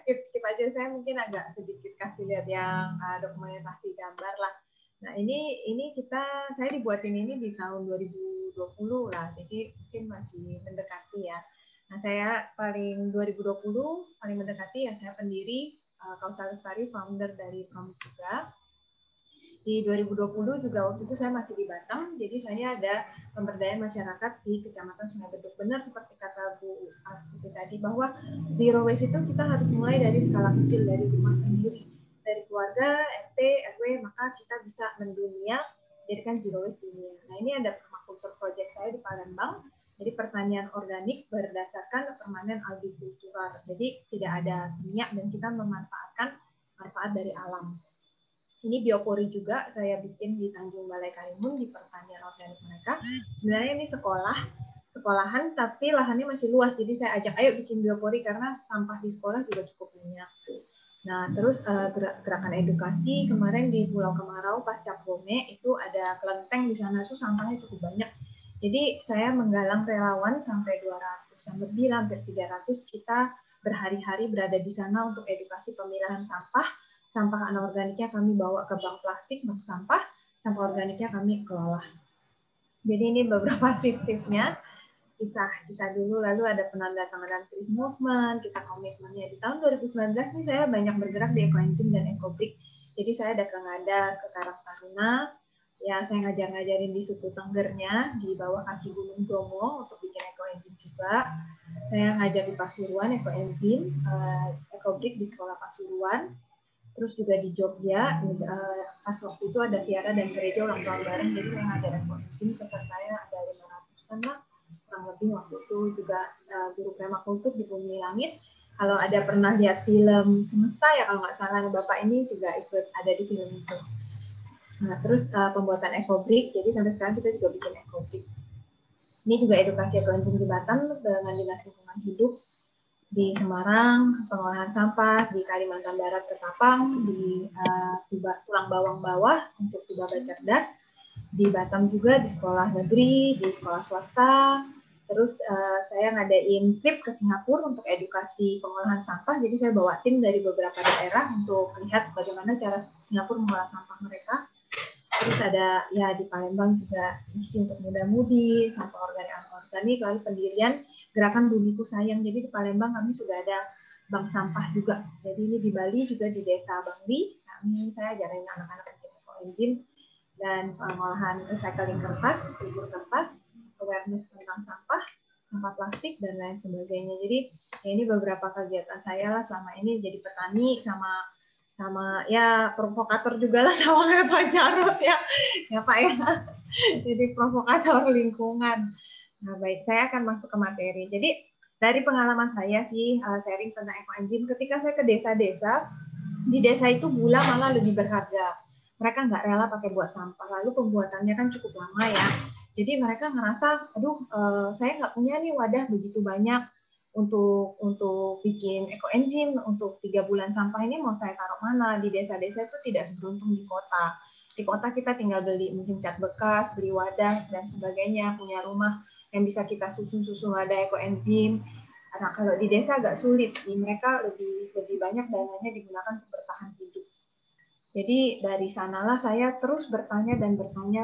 skip aja, saya mungkin agak sedikit kasih lihat yang dokumentasi gambar lah. Nah ini saya dibuatin ini di tahun 2020 lah, jadi mungkin masih mendekati ya. Nah saya paling 2020 paling mendekati ya, saya pendiri Kausal Lestari, founder dari Promit juga. Di 2020 juga waktu itu saya masih di Batam, jadi saya ada pemberdayaan masyarakat di Kecamatan Sungai Beduk. Benar seperti kata Bu Astuti tadi, bahwa zero waste itu kita harus mulai dari skala kecil, dari rumah sendiri, dari keluarga, RT, RW, maka kita bisa mendunia, jadikan zero waste dunia. Nah ini ada permakultur project saya di Palembang, jadi pertanian organik berdasarkan permanen agrikultural, jadi tidak ada kimia dan kita memanfaatkan manfaat dari alam. Ini biopori juga saya bikin di Tanjung Balai Karimun, di pertanian organik mereka. Sebenarnya ini sekolahan, tapi lahannya masih luas. Jadi saya ajak, ayo bikin biopori karena sampah di sekolah juga cukup banyak. Nah, terus gerakan edukasi kemarin di Pulau Kemarau pas Cap Gome itu ada kelenteng di sana tuh sampahnya cukup banyak. Jadi saya menggalang relawan sampai 200, lebih hampir 300, kita berhari-hari berada di sana untuk edukasi pemilahan sampah. Sampah anorganiknya kami bawa ke bank plastik, bank sampah organiknya kami kelola. Jadi ini beberapa shift-shiftnya, kisah dulu, lalu ada penandatanganan Peace Movement, kita komitmennya. Di tahun 2019 ini saya banyak bergerak di Eco-Engine dan Ecobrik. Jadi saya ada ke Ngadas, ke Karang Taruna, ya saya ngajarin di suku Tenggernya, di bawah kaki Gunung Bromo untuk bikin Eco-Engine juga. Saya ngajar di Pasuruan, Eco-Engine, Ecobrik di sekolah Pasuruan. Terus juga di Jogja, pas waktu itu ada Tiara dan gereja ulang tahun bareng, jadi saya ngajar Eco-Engine, pesertanya ada 500-an lah, kurang lebih waktu itu juga guru permakultur di Bumi Langit. Kalau ada pernah lihat film Semesta ya kalau nggak salah, Bapak ini juga ikut ada di film itu. Nah, terus pembuatan Ecobrik, jadi sampai sekarang kita juga bikin Ecobrik. Ini juga edukasi Eco-Engine di Batam dengan Dinas Lingkungan Hidup. Di Semarang, pengolahan sampah, di Kalimantan Barat, Ketapang, di Tulang Bawang Bawah untuk Tuba Cerdas, di Batam juga di sekolah negeri, di sekolah swasta. Terus saya ngadain trip ke Singapura untuk edukasi pengolahan sampah, jadi saya bawa tim dari beberapa daerah untuk lihat bagaimana cara Singapura mengolah sampah mereka. Terus ada ya di Palembang juga misi untuk muda-mudi, sampah organik, lalu pendirian Gerakan Bumiku Sayang. Jadi di Palembang kami sudah ada bank sampah juga. Jadi ini di Bali juga di Desa Bangli. Kami saya ajarin anak-anak bikin Eco-Engine dan pengolahan recycling kertas, kubur kertas, awareness tentang sampah plastik dan lain sebagainya. Jadi ya ini beberapa kegiatan saya lah selama ini jadi petani sama ya provokator juga lah sama kayak Pak Jarod ya Pak ya. Jadi provokator lingkungan. Nah, baik, saya akan masuk ke materi. Jadi, dari pengalaman saya sih, sharing tentang Eco-Engine, ketika saya ke desa-desa, di desa itu gula malah lebih berharga. Mereka nggak rela pakai buat sampah, lalu pembuatannya kan cukup lama ya. Jadi mereka ngerasa, aduh, saya nggak punya nih wadah begitu banyak untuk bikin Eco-Engine, untuk 3 bulan sampah ini mau saya taruh mana? Di desa-desa itu tidak seberuntung di kota. Di kota kita tinggal beli mungkin cat bekas, beli wadah, dan sebagainya, punya rumah yang bisa kita susun ada Eco-Engine. Nah, kalau di desa agak sulit sih, mereka lebih banyak dananya digunakan untuk bertahan hidup. Jadi dari sanalah saya terus bertanya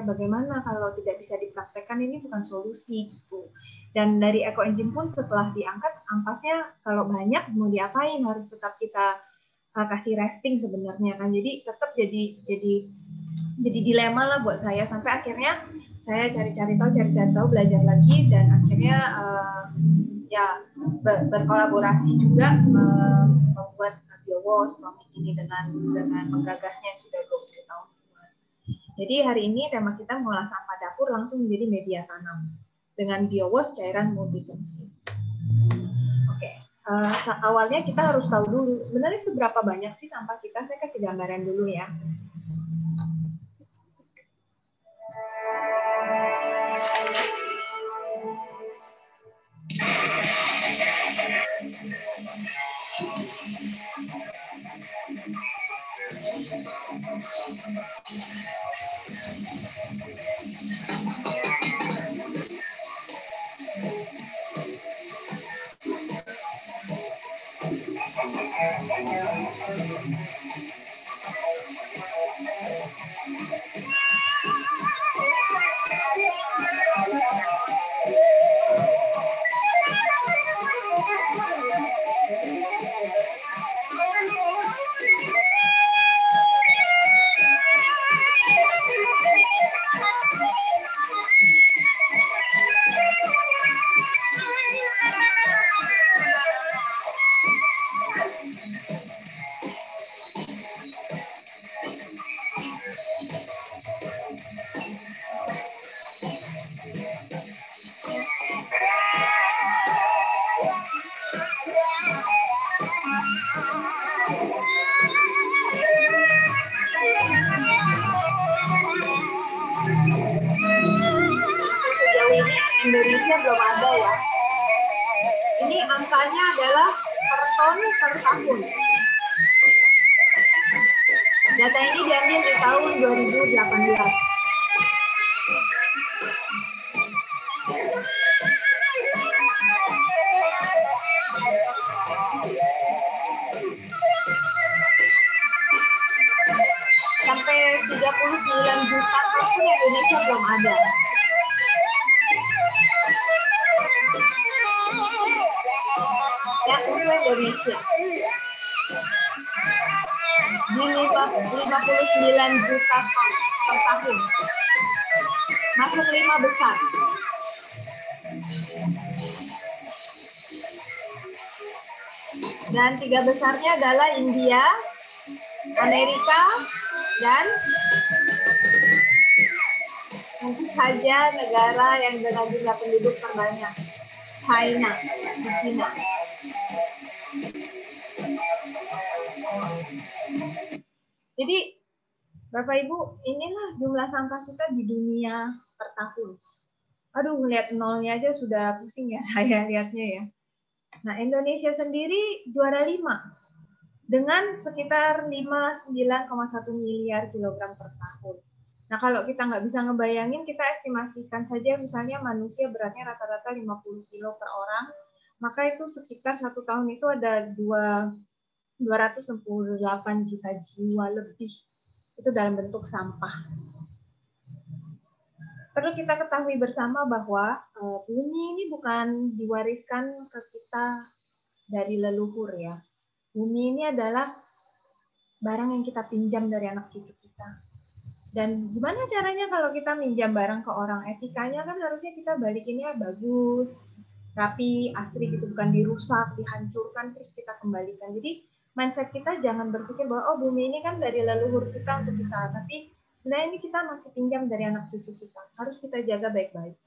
bagaimana kalau tidak bisa dipraktekkan, ini bukan solusi gitu. Dan dari Eco-Engine pun setelah diangkat, ampasnya kalau banyak mau diapain, harus tetap kita kasih resting sebenarnya kan. Jadi tetap jadi dilema lah buat saya, sampai akhirnya saya cari-cari tahu, belajar lagi, dan akhirnya ya berkolaborasi juga membuat BioWash ini dengan menggagasnya yang sudah 20 tahun. Jadi hari ini tema kita mengolah sampah dapur langsung menjadi media tanam dengan BioWash cairan multifungsi. Oke, awalnya kita harus tahu dulu sebenarnya seberapa banyak sih sampah kita. Saya kasih gambaran dulu ya. Indonesia belum ada ya. Ini angkanya adalah per ton per tahun. Data ini diambil di tahun 2018. Sampai 39 juta ton pun Indonesia belum ada. Ya, untuk Indonesia. Di 59 juta ton per tahun. Masuk 5 besar. Dan 3 besarnya adalah India, Amerika, dan tentu saja negara yang dengan jumlah penduduk terbanyak, China, di Cina. Jadi, Bapak Ibu, inilah jumlah sampah kita di dunia per tahun. Aduh, lihat nolnya aja sudah pusing ya saya lihatnya ya. Nah, Indonesia sendiri juara 5 dengan sekitar 59,1 miliar kilogram per tahun. Nah, kalau kita nggak bisa ngebayangin, kita estimasikan saja misalnya manusia beratnya rata-rata 50 kilo per orang, maka itu sekitar 1 tahun itu ada 268 juta jiwa lebih. Itu dalam bentuk sampah. Perlu kita ketahui bersama bahwa bumi ini bukan diwariskan ke kita dari leluhur ya. Bumi ini adalah barang yang kita pinjam dari anak cucu kita. Dan gimana caranya kalau kita minjam barang ke orang? Etikanya kan harusnya kita balikinnya bagus, rapi, asri gitu, bukan dirusak, dihancurkan, terus kita kembalikan. Jadi mindset kita jangan berpikir bahwa oh bumi ini kan dari leluhur kita untuk kita, tapi sebenarnya ini kita masih pinjam dari anak cucu kita. Harus kita jaga baik-baik.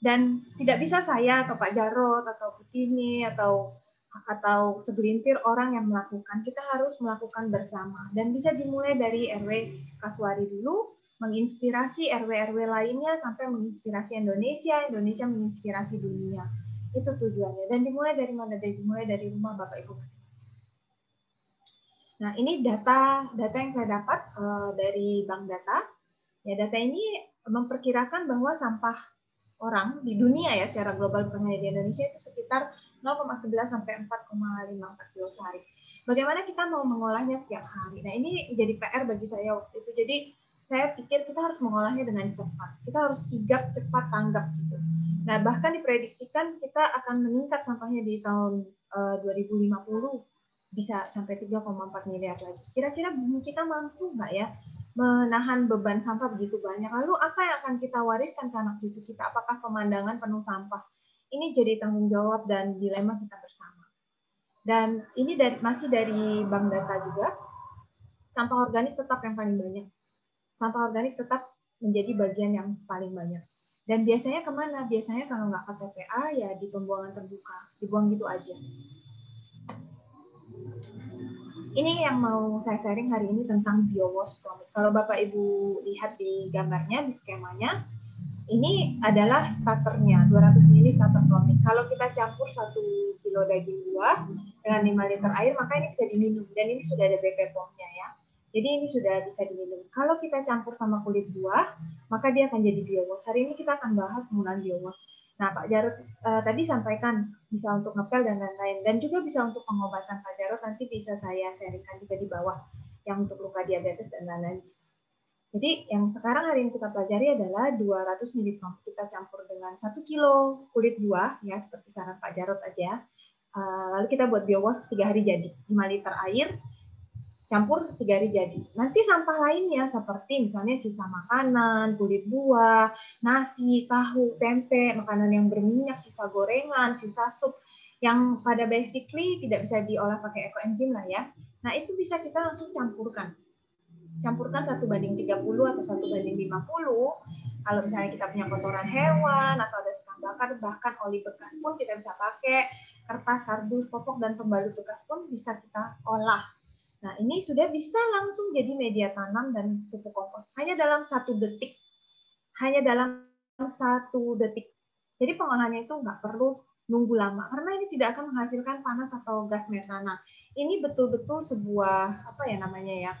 Dan tidak bisa saya atau Pak Jarot atau Putini atau segelintir orang yang melakukan, kita harus melakukan bersama. Dan bisa dimulai dari RW Kasuari dulu, menginspirasi RW-RW lainnya, sampai menginspirasi Indonesia, Indonesia menginspirasi dunia. Itu tujuannya. Dan dimulai dari mana? Dimulai dari rumah Bapak Ibu masing-masing. Nah, ini data yang saya dapat dari Bank Data. Ya, data ini memperkirakan bahwa sampah orang di dunia ya secara global, bukan hanya di Indonesia, itu sekitar 0,11 sampai 4,54 kilo sehari. Bagaimana kita mau mengolahnya setiap hari? Nah, ini jadi PR bagi saya waktu itu. Jadi saya pikir kita harus mengolahnya dengan cepat. Kita harus sigap, cepat, tanggap gitu. Nah, bahkan diprediksikan kita akan meningkat sampahnya di tahun 2050 bisa sampai 3,4 miliar lagi. Kira-kira bumi kita mampu nggak ya menahan beban sampah begitu banyak? Lalu apa yang akan kita wariskan ke anak cucu kita? Apakah pemandangan penuh sampah? Ini jadi tanggung jawab dan dilema kita bersama. Dan ini masih dari Bank Data juga, sampah organik tetap yang paling banyak. Sampah organik tetap menjadi bagian yang paling banyak. Dan biasanya kemana? Biasanya kalau nggak ke TPA, ya di pembuangan terbuka. Dibuang gitu aja. Ini yang mau saya sharing hari ini tentang BioWash Promit. Kalau Bapak Ibu lihat di gambarnya, di skemanya, ini adalah starternya, 200 ml starter Promit. Kalau kita campur 1 kilo daging buah dengan 5 liter air, maka ini bisa diminum. Dan ini sudah ada BP POM-nya ya. Jadi ini sudah bisa diminum. Kalau kita campur sama kulit buah, maka dia akan jadi BioWash. Hari ini kita akan bahas penggunaan BioWash. Nah, Pak Jarod tadi sampaikan bisa untuk ngepel dan lain-lain, dan juga bisa untuk pengobatan Pak Jarod, nanti bisa saya sharingkan juga di bawah, yang untuk luka diabetes dan lain-lain. Jadi yang sekarang hari ini kita pelajari adalah 200 ml kita campur dengan 1 kilo kulit buah, ya seperti saran Pak Jarod aja. Lalu kita buat biowash 3 hari jadi, 5 liter air, campur 3 hari jadi. Nanti sampah lainnya seperti misalnya sisa makanan, kulit buah, nasi, tahu, tempe, makanan yang berminyak, sisa gorengan, sisa sup, yang pada basically tidak bisa diolah pakai ekoenzim lah ya. Nah itu bisa kita langsung campurkan 1:30 atau 1:50. Kalau misalnya kita punya kotoran hewan atau ada sekam bakar, bahkan oli bekas pun kita bisa pakai, kertas, kardus, popok, dan pembalut bekas pun bisa kita olah. Nah, ini sudah bisa langsung jadi media tanam dan pupuk kompos. Hanya dalam 1 detik. Hanya dalam 1 detik. Jadi pengolahannya itu nggak perlu nunggu lama, karena ini tidak akan menghasilkan panas atau gas metana. Ini betul-betul sebuah, apa ya namanya ya,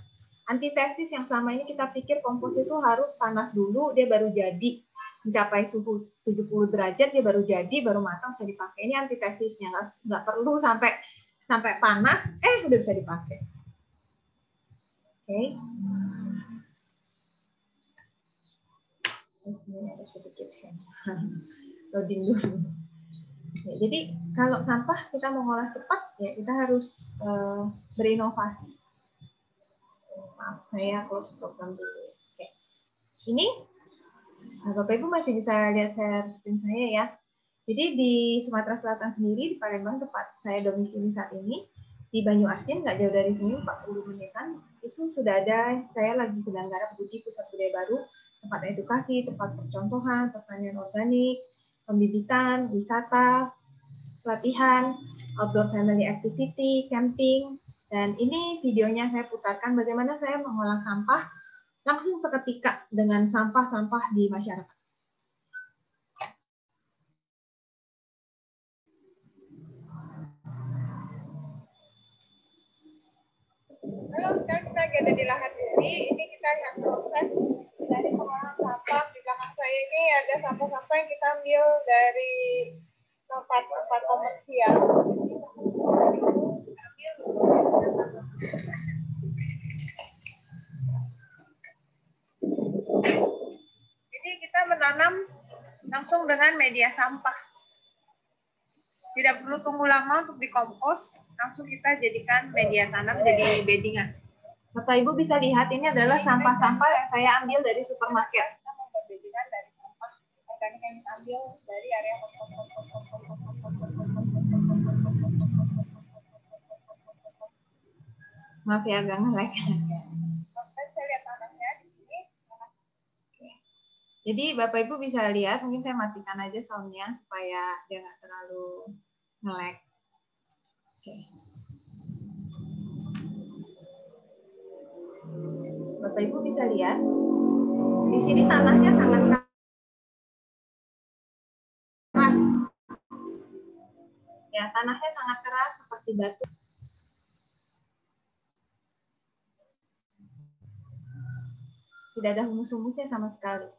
antitesis yang selama ini kita pikir kompos itu harus panas dulu, dia baru jadi, mencapai suhu 70 derajat, dia baru jadi, baru matang, bisa dipakai. Ini antitesisnya, nggak perlu sampai panas, udah bisa dipakai. Oke. Ini ada sedikit loading dulu. Ya, jadi kalau sampah kita mau ngolah cepat, ya kita harus berinovasi. Maaf, saya close program dulu. Oke. Ini, Bapak Ibu masih bisa lihat share screen saya ya. Jadi di Sumatera Selatan sendiri, di Palembang tempat saya domisili saat ini, di Banyuasin, nggak jauh dari sini, 40 menitan, itu sudah ada, saya lagi sedang garap uji pusat budaya baru, tempat edukasi, tempat percontohan, pertanian organik, pembibitan, wisata, pelatihan, outdoor family activity, camping, dan ini videonya saya putarkan bagaimana saya mengolah sampah langsung seketika dengan sampah-sampah di masyarakat. Halo, sekarang kita ada di lahan bumi. Ini kita lihat proses dari pengolahan sampah. Di belakang saya ini ada sampah-sampah yang kita ambil dari tempat-tempat komersial. Jadi kita menanam langsung dengan media sampah. Tidak perlu tunggu lama untuk dikompos, langsung kita jadikan media tanam, jadi beddingan. Bapak Ibu bisa lihat ini adalah sampah-sampah yang saya ambil dari supermarket. Kita membuat beddingan dari sampah organik yang kita ambil dari area maaf ya agak nge-lag. Saya lihat tanahnya di sini. Jadi Bapak Ibu bisa lihat, mungkin saya matikan aja soundnya supaya dia nggak terlalu nge-lag. Oke. Bapak Ibu bisa lihat, di sini tanahnya sangat keras. Ya, tanahnya sangat keras seperti batu. Tidak ada humus-humusnya sama sekali.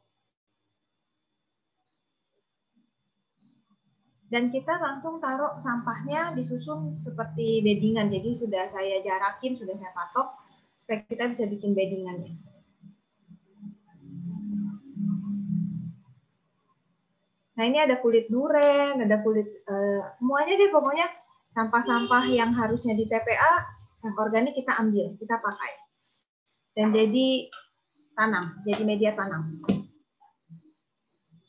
Dan kita langsung taruh sampahnya disusun seperti beddingan. Jadi sudah saya jarakin, sudah saya patok, supaya kita bisa bikin beddingannya. Nah ini ada kulit duren, ada kulit, semuanya deh pokoknya sampah-sampah yang harusnya di TPA, yang organik kita ambil, kita pakai. Dan jadi tanam, jadi media tanam.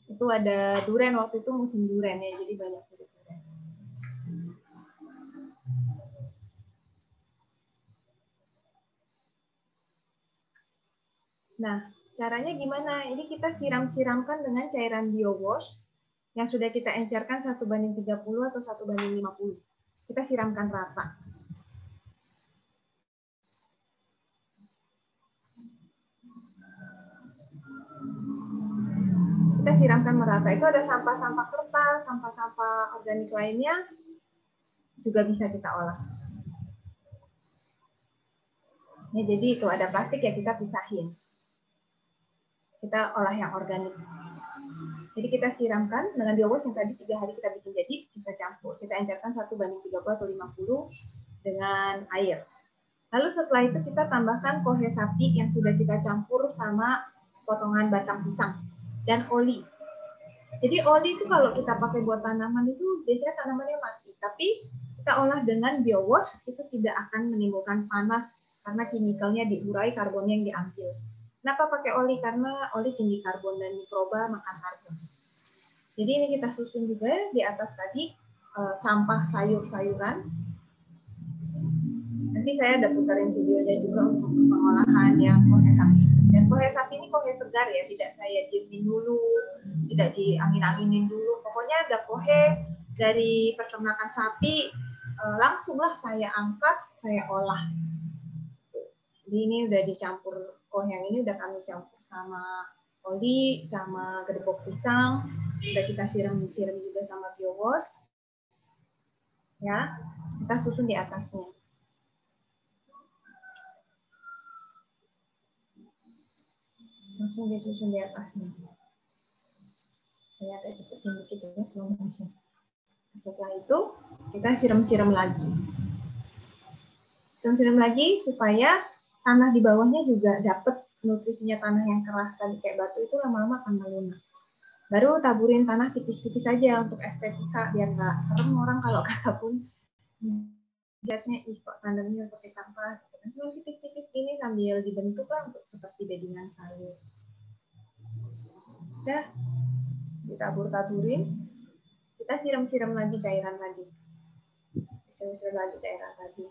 Itu ada duren, waktu itu musim duren ya, jadi banyak kulit duren. Nah, caranya gimana? Ini kita siram-siramkan dengan cairan biowash yang sudah kita encerkan 1:30 atau 1:50. Kita siramkan rata. Kita siramkan merata. Itu ada sampah-sampah kertas, sampah-sampah organik lainnya juga bisa kita olah. Ya, jadi itu ada plastik ya kita pisahin. Kita olah yang organik. Jadi kita siramkan dengan biowash yang tadi 3 hari kita bikin jadi, kita campur. Kita encerkan 1:30 atau 50 dengan air. Lalu setelah itu kita tambahkan kohe sapi yang sudah kita campur sama potongan batang pisang dan oli. Jadi oli itu kalau kita pakai buat tanaman itu biasanya tanamannya mati. Tapi kita olah dengan biowash itu tidak akan menimbulkan panas karena kimikalnya diurai, karbonnya yang diambil. Kenapa pakai oli? Karena oli tinggi karbon dan mikroba makan karbon. Jadi ini kita susun juga di atas tadi sampah sayur-sayuran. Nanti saya ada putarin videonya juga untuk pengolahan yang kohe sapi. Dan kohe sapi ini kohe segar ya, tidak saya diemin dulu, tidak diangin-anginin dulu. Pokoknya ada kohe dari peternakan sapi, langsunglah saya angkat, saya olah. Jadi ini udah dicampur, kohe yang ini udah kami campur sama oli, sama gedebok pisang, udah kita siram juga sama biowash. Ya, kita susun di atasnya. Langsung disusun di atasnya. Saya agak cepetin dikit ya, slow motion. Setelah itu kita siram-siram lagi. Siram-siram lagi supaya tanah di bawahnya juga dapat nutrisinya. Tanah yang keras tadi kayak batu itu lama-lama akan melunak. Baru taburin tanah tipis-tipis aja untuk estetika biar nggak serem orang kalau kakak pun lihatnya ih kok tanamnya pakai sampah. Cuma tipis-tipis ini sambil dibentuk lah untuk seperti beddingan sayur. Udah ditabur-taburin, kita siram-siram lagi cairan tadi. Siram-siram lagi cairan tadi.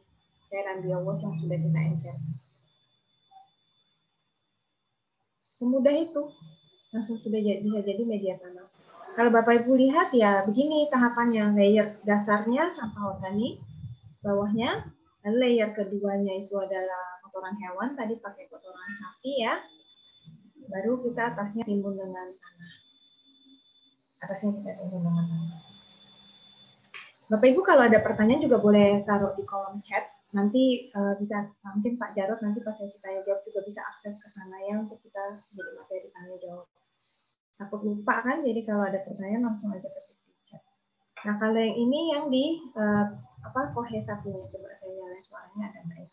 Cairan biowash yang sudah kita encer. Semudah itu. Langsung sudah bisa jadi media tanam. Kalau Bapak Ibu lihat ya begini tahapannya. Layer dasarnya sampah organik, bawahnya. Lalu layer keduanya itu adalah kotoran hewan. Tadi pakai kotoran sapi ya. Baru kita atasnya timbun dengan tanah. Atasnya kita timbun dengan tanah. Bapak Ibu kalau ada pertanyaan juga boleh taruh di kolom chat. Nanti bisa mungkin Pak Jarod nanti pas sesi tanya jawab juga bisa akses ke sana ya untuk kita jadi materi tanya jawab. Takut lupa kan, jadi kalau ada pertanyaan langsung aja ketik di chat. Nah kalau yang ini yang di kohe sapinya, coba saya nyalain suaranya ada nggak ya?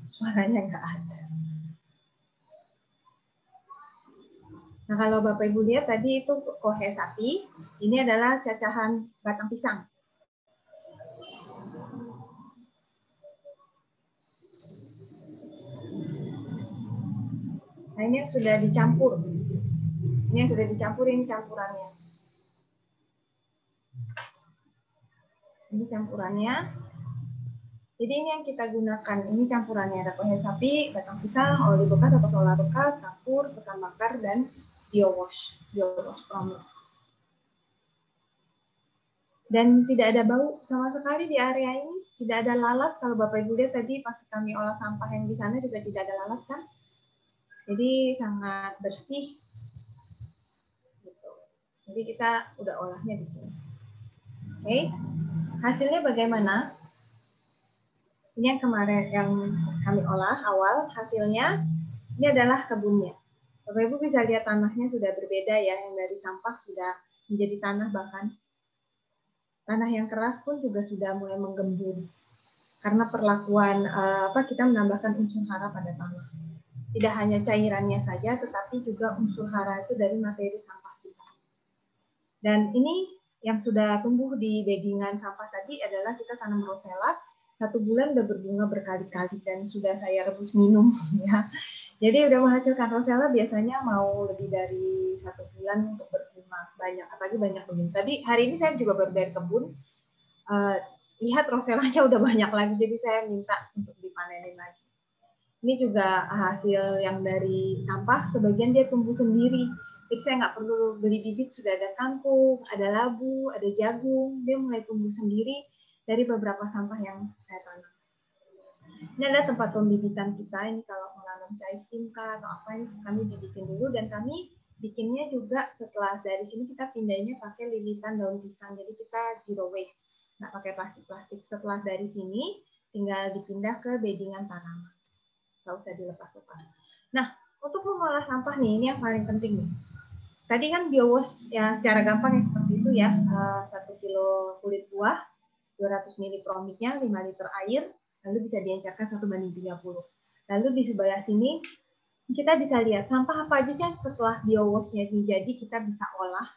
Suaranya nggak ada. Nah, kalau Bapak Ibu lihat tadi itu kohe sapi, ini adalah cacahan batang pisang. Nah, ini yang sudah dicampur. Ini yang sudah dicampurin campurannya. Ini campurannya. Jadi ini yang kita gunakan. Ini campurannya ada kohe sapi, batang pisang, oli bekas atau solar bekas, kapur, sekam bakar, dan biowash promo. Dan tidak ada bau sama sekali di area ini, tidak ada lalat. Kalau Bapak Ibu lihat tadi pas kami olah sampah yang di sana juga tidak ada lalat kan? Jadi sangat bersih. Gitu. Jadi kita udah olahnya di sini. Oke, hasilnya bagaimana? Ini yang kemarin yang kami olah awal, hasilnya ini adalah kebunnya. Bapak Ibu bisa lihat tanahnya sudah berbeda ya, yang dari sampah sudah menjadi tanah, bahkan tanah yang keras pun juga sudah mulai menggembur. Karena perlakuan kita menambahkan unsur hara pada tanah. Tidak hanya cairannya saja, tetapi juga unsur hara itu dari materi sampah kita. Dan ini yang sudah tumbuh di beddingan sampah tadi adalah kita tanam rosella. 1 bulan udah berbunga berkali-kali dan sudah saya rebus minum ya. Jadi udah menghasilkan rosella biasanya mau lebih dari 1 bulan untuk berbunga banyak, apalagi banyak begini. Tapi hari ini saya juga baru dari kebun, lihat rosellanya udah banyak lagi, jadi saya minta untuk dipanenin lagi. Ini juga hasil yang dari sampah, sebagian dia tumbuh sendiri. Jadi saya nggak perlu beli bibit, sudah ada kangkung, ada labu, ada jagung, dia mulai tumbuh sendiri dari beberapa sampah yang saya tanam. Ini adalah tempat pembibitan kita. Ini kalau menanam caising atau apa ini kami bibitin dulu, dan kami bikinnya juga setelah dari sini kita pindahnya pakai lilitan daun pisang. Jadi kita zero waste, nggak pakai plastik-plastik. Setelah dari sini tinggal dipindah ke beddingan tanaman. Nggak usah dilepas-lepas. Nah, untuk mengolah sampah nih, ini yang paling penting nih. Tadi kan biowash ya secara gampang ya seperti itu ya, 1 kilo kulit buah, 200 ml promiknya, 5 liter air, lalu bisa diencerkan 1:30. Lalu di sebelah sini kita bisa lihat sampah apa aja sih setelah biowashnya jadi kita bisa olah.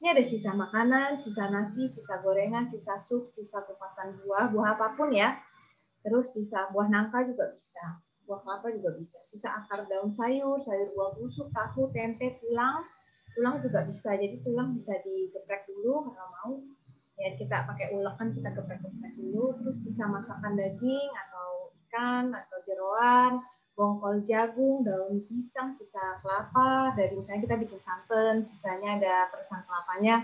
Ini ada sisa makanan, sisa nasi, sisa gorengan, sisa sup, sisa kupasan buah, buah apapun ya. Terus sisa buah nangka juga bisa, buah kelapa juga bisa. Sisa akar daun sayur, sayur buah busuk, tahu, tempe, tulang juga bisa. Jadi tulang bisa digeprek dulu kalau mau. Ya kita pakai ulekan, kita geprek-geprek dulu. Terus sisa masakan daging atau ikan atau jeroan, bongkol jagung, daun pisang, sisa kelapa, dari misalnya kita bikin santan, sisanya ada peresan kelapanya.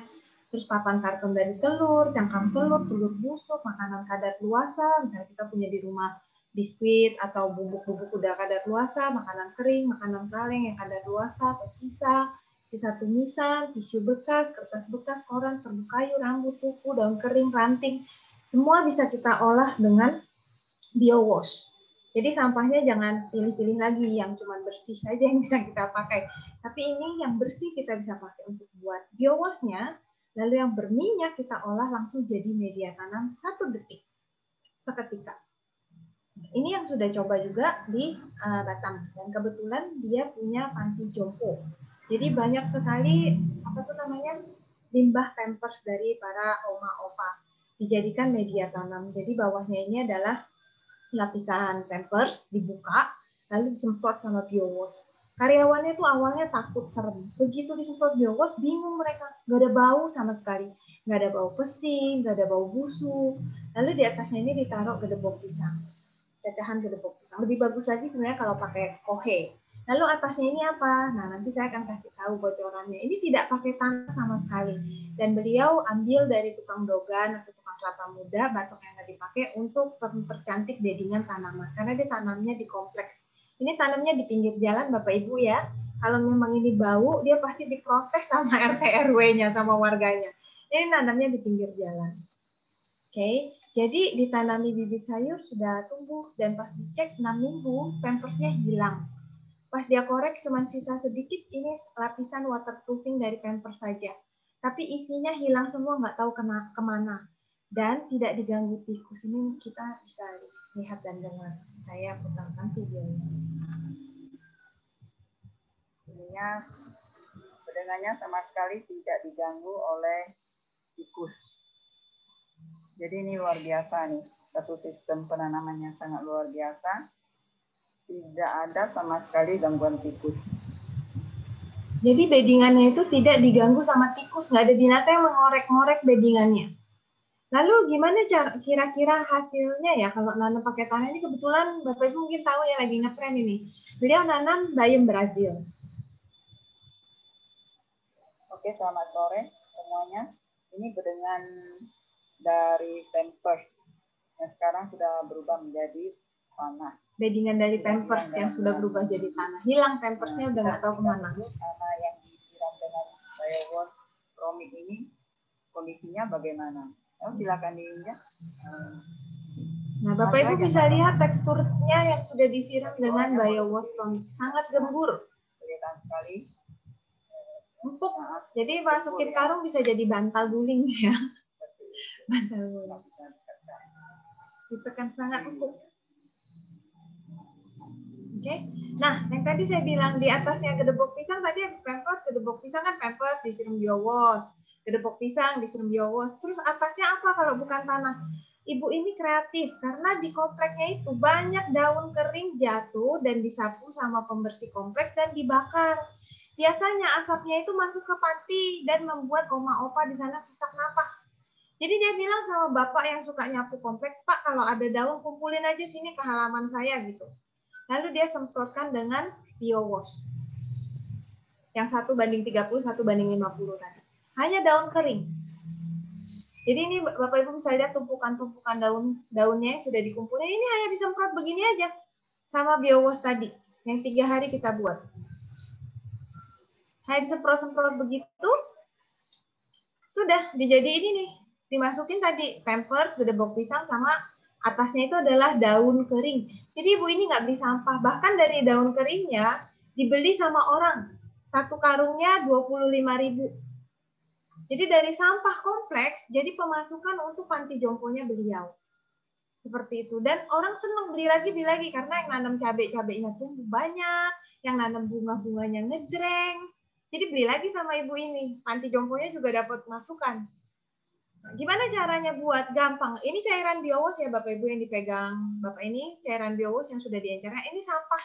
Terus papan karton dari telur, cangkang telur, telur busuk, makanan kadar luasa, misalnya kita punya di rumah biskuit atau bubuk-bubuk udah kadar luasa, makanan kering, makanan kaleng yang kadar luasa atau sisa tumisan, tisu bekas, kertas bekas, koran, serbuk kayu, rambut, kuku, daun kering, ranting, semua bisa kita olah dengan biowash. Jadi sampahnya jangan pilih-pilih lagi yang cuma bersih saja yang bisa kita pakai. Tapi ini yang bersih kita bisa pakai untuk buat biowashnya. Lalu yang berminyak kita olah langsung jadi media tanam 1 detik seketika. Ini yang sudah coba juga di Batam. Dan kebetulan dia punya panti jompo. Jadi banyak sekali limbah pampers dari para oma opa dijadikan media tanam. Jadi bawahnya ini adalah lapisan pampers dibuka lalu disemprot sama biowash. Karyawannya tuh awalnya takut, serem. Begitu disemprot biowash bingung mereka, nggak ada bau sama sekali, nggak ada bau pesing, nggak ada bau busuk. Lalu di atasnya ini ditaruh gedebok pisang, cacahan gedebok pisang. Lebih bagus lagi sebenarnya kalau pakai kohe. Lalu atasnya ini apa? Nah, nanti saya akan kasih tahu bocorannya. Ini tidak pakai tanah sama sekali. Dan beliau ambil dari tukang dogan atau tukang kelapa muda, batok yang nggak dipakai untuk mempercantik beddingan tanaman. Karena dia tanamnya di kompleks. Ini tanamnya di pinggir jalan, Bapak Ibu ya. Kalau memang ini bau, dia pasti diprotes sama RT RW-nya, sama warganya. Ini tanamnya di pinggir jalan. Oke, jadi ditanami bibit sayur sudah tumbuh dan pas dicek 6 minggu, pampersnya hilang. Pas dia korek cuma sisa sedikit, ini lapisan waterproofing dari pampers saja. Tapi isinya hilang semua, nggak tahu kemana. Dan tidak diganggu tikus. Ini kita bisa lihat dan dengar. Saya putarkan videonya. Bedengannya sama sekali tidak diganggu oleh tikus. Jadi ini luar biasa nih. Satu sistem penanamannya sangat luar biasa. Tidak ada sama sekali gangguan tikus. Jadi beddingannya itu tidak diganggu sama tikus, nggak ada binatang yang mengorek-ngorek beddingannya. Lalu gimana kira-kira hasilnya ya kalau nanam pakai tanah ini? Kebetulan Bapak Ibu mungkin tahu ya lagi ngetren ini. Beliau nanam bayam Brazil. Oke, selamat sore semuanya. Ini bedengan dari pampers yang sekarang sudah berubah menjadi tanah. Beddingan dari pampers yang sudah berubah jadi tanah. Hilang pampersnya udah nggak tahu kemana. Tanah yang disiram dengan biowash promik ini kondisinya bagaimana? Silakan diinjak. Nah, Bapak Ibu bisa lihat teksturnya yang sudah disiram dengan biowash promik. Sangat gembur. Kelihatan sekali. Empuk. Jadi masukin karung bisa jadi bantal guling ya. Bantal guling. Ditekan sangat empuk. Oke. Nah, yang tadi saya bilang di atasnya gedebok pisang, tadi habis pampers, gedebok pisang kan pampers disiram biowash, gedebok pisang disiram biowash. Terus atasnya apa kalau bukan tanah? Ibu ini kreatif karena di kompleknya itu banyak daun kering jatuh dan disapu sama pembersih kompleks dan dibakar. Biasanya asapnya itu masuk ke panti dan membuat oma opa di sana sesak napas. Jadi dia bilang sama bapak yang suka nyapu kompleks, Pak, kalau ada daun kumpulin aja sini ke halaman saya gitu. Lalu dia semprotkan dengan biowash. Yang 1:30, 1:50 tadi. Hanya daun kering. Jadi ini Bapak Ibu bisa lihat tumpukan-tumpukan daunnya yang sudah dikumpulin. Ini hanya disemprot begini aja. Sama biowash tadi. Yang 3 hari kita buat. Hanya disemprot-semprot begitu. Sudah dijadiin ini. Dimasukin tadi pampers, gedebok pisang, sama Atasnya itu adalah daun kering. Jadi ibu ini nggak beli sampah. Bahkan dari daun keringnya dibeli sama orang. Satu karungnya 25.000. Jadi dari sampah kompleks, jadi pemasukan untuk panti jomponya beliau. Seperti itu. Dan orang senang beli lagi, karena yang nanam cabai-cabainya tumbuh banyak, yang nanam bunga-bunganya ngejreng. Jadi beli lagi sama ibu ini. Panti jomponya juga dapat masukan. Nah, gimana caranya buat? Gampang. Ini cairan biowas ya Bapak Ibu yang dipegang Bapak ini, cairan biowas yang sudah diencerkan. Ini sampah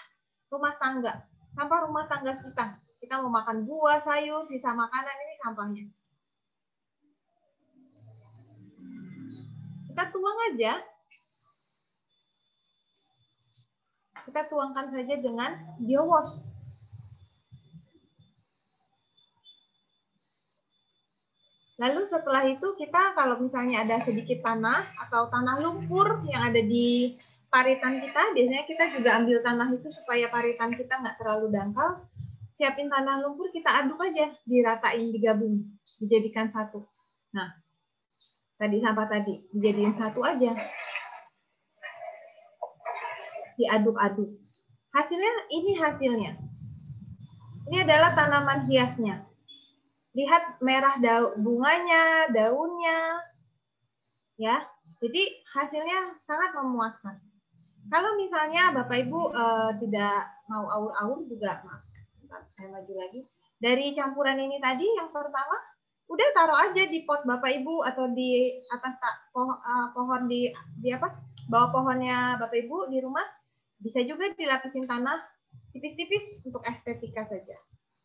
rumah tangga. Sampah rumah tangga kita. Kita mau makan buah, sayur, sisa makanan, ini sampahnya. Kita tuang aja. Kita tuangkan saja dengan biowas. Lalu setelah itu kita kalau misalnya ada sedikit tanah atau tanah lumpur yang ada di paritan kita, biasanya kita juga ambil tanah itu supaya paritan kita nggak terlalu dangkal. Siapin tanah lumpur, kita aduk aja, diratain, digabung, dijadikan satu. Nah, tadi sampah tadi, dijadiin satu aja. Diaduk-aduk. Hasilnya, ini hasilnya. Ini adalah tanaman hiasnya. Lihat merah bunganya, daunnya, ya. Jadi hasilnya sangat memuaskan. Kalau misalnya Bapak Ibu tidak mau aur-aur juga, maaf, saya maju lagi. Dari campuran ini tadi yang pertama, udah taruh aja di pot Bapak Ibu atau di atas pohon di apa? Bawah pohonnya Bapak Ibu di rumah. Bisa juga dilapisin tanah tipis-tipis untuk estetika saja.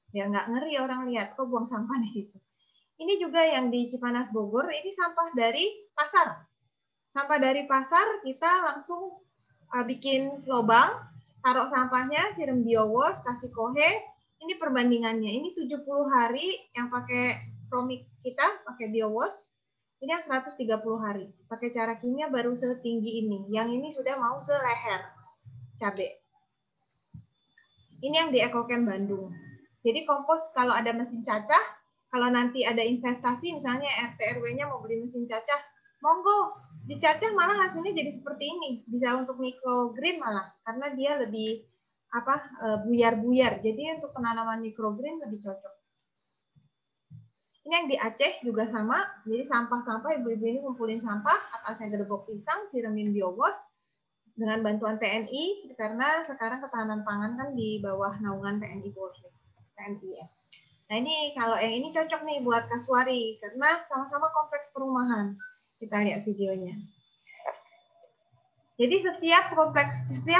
Biar nggak ngeri orang lihat kok buang sampah di situ. Ini juga yang di Cipanas Bogor, ini sampah dari pasar. Sampah dari pasar kita langsung bikin lubang, taruh sampahnya, siram biowas, kasih kohe. Ini perbandingannya. Ini 70 hari yang pakai promik kita, pakai biowas. Ini yang 130 hari. Pakai cara kimia baru setinggi ini. Yang ini sudah mau seleher cabai. Ini yang di Ekokem Bandung. Jadi kompos kalau ada mesin cacah, kalau nanti ada investasi, misalnya RT RW-nya mau beli mesin cacah, monggo dicacah malah hasilnya jadi seperti ini. Bisa untuk microgreen malah, karena dia lebih buyar-buyar. Jadi untuk penanaman microgreen lebih cocok. Ini yang di Aceh juga sama. Jadi sampah-sampah ibu-ibu ini kumpulin sampah, atasnya gerbok pisang, siramin biowas dengan bantuan TNI, karena sekarang ketahanan pangan kan di bawah naungan TNI Polri. TNI ya. Nah ini kalau yang ini cocok nih buat kasuari karena sama-sama kompleks perumahan. Kita lihat videonya. Jadi setiap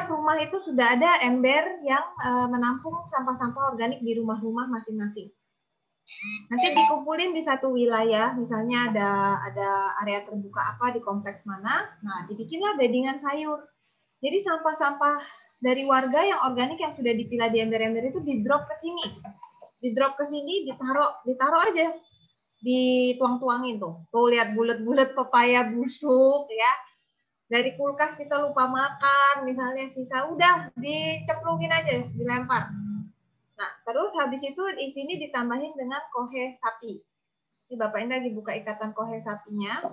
rumah itu sudah ada ember yang menampung sampah-sampah organik di rumah-rumah masing-masing. Nanti dikumpulin di satu wilayah, misalnya ada area terbuka apa di kompleks mana. Nah dibikinlah beddingan sayur. Jadi sampah-sampah dari warga yang organik yang sudah dipilah di ember-ember itu di-drop ke sini. Di-drop ke sini, ditaruh aja. Dituang-tuangin tuh. Tuh lihat bulat-bulat pepaya busuk ya. Dari kulkas kita lupa makan, misalnya sisa udah dicemplungin aja, dilempar. Nah, terus habis itu di sini ditambahin dengan kohe sapi. Ini Bapak ini lagi buka ikatan kohe sapinya.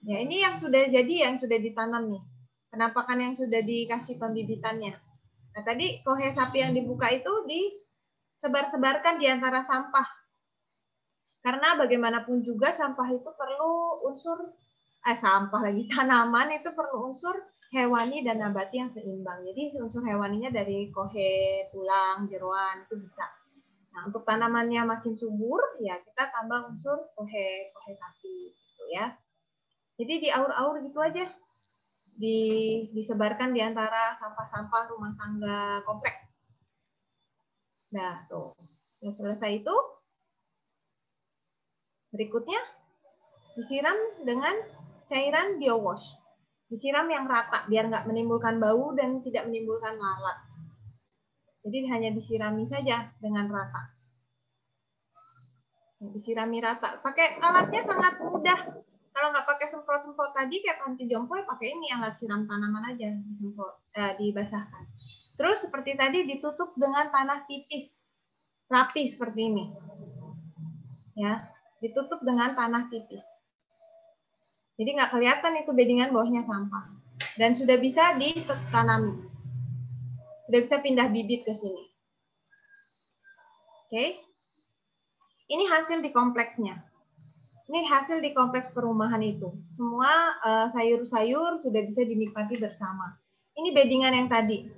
Ya, ini yang sudah jadi, yang sudah ditanam nih. Penampakan yang sudah dikasih pembibitannya. Nah, tadi kohe sapi yang dibuka itu disebar-sebarkan di antara sampah. Karena bagaimanapun juga sampah itu perlu unsur tanaman itu perlu unsur hewani dan nabati yang seimbang. Jadi unsur hewaninya dari kohe, tulang, jeroan itu bisa. Nah, untuk tanamannya makin subur, ya kita tambah unsur kohe sapi gitu ya. Jadi diaur-aur gitu aja. Disebarkan di antara sampah-sampah rumah tangga kompleks. Nah, tuh. Yang selesai itu, berikutnya disiram dengan cairan biowash. Disiram yang rata, biar nggak menimbulkan bau dan tidak menimbulkan lalat. Jadi hanya disirami saja dengan rata. Disirami rata. Pakai alatnya sangat mudah. Kalau nggak pakai semprot-semprot tadi kayak panti jompo, pakai ini alat siram tanaman aja, dibasahkan. Terus seperti tadi ditutup dengan tanah tipis, rapi seperti ini. Ya, ditutup dengan tanah tipis. Jadi nggak kelihatan itu beddingan bawahnya sampah. Dan sudah bisa ditanami. Sudah bisa pindah bibit ke sini. Oke. Ini hasil di kompleksnya. Ini hasil di kompleks perumahan itu. Semua sayur-sayur sudah bisa dinikmati bersama. Ini beddingan yang tadi.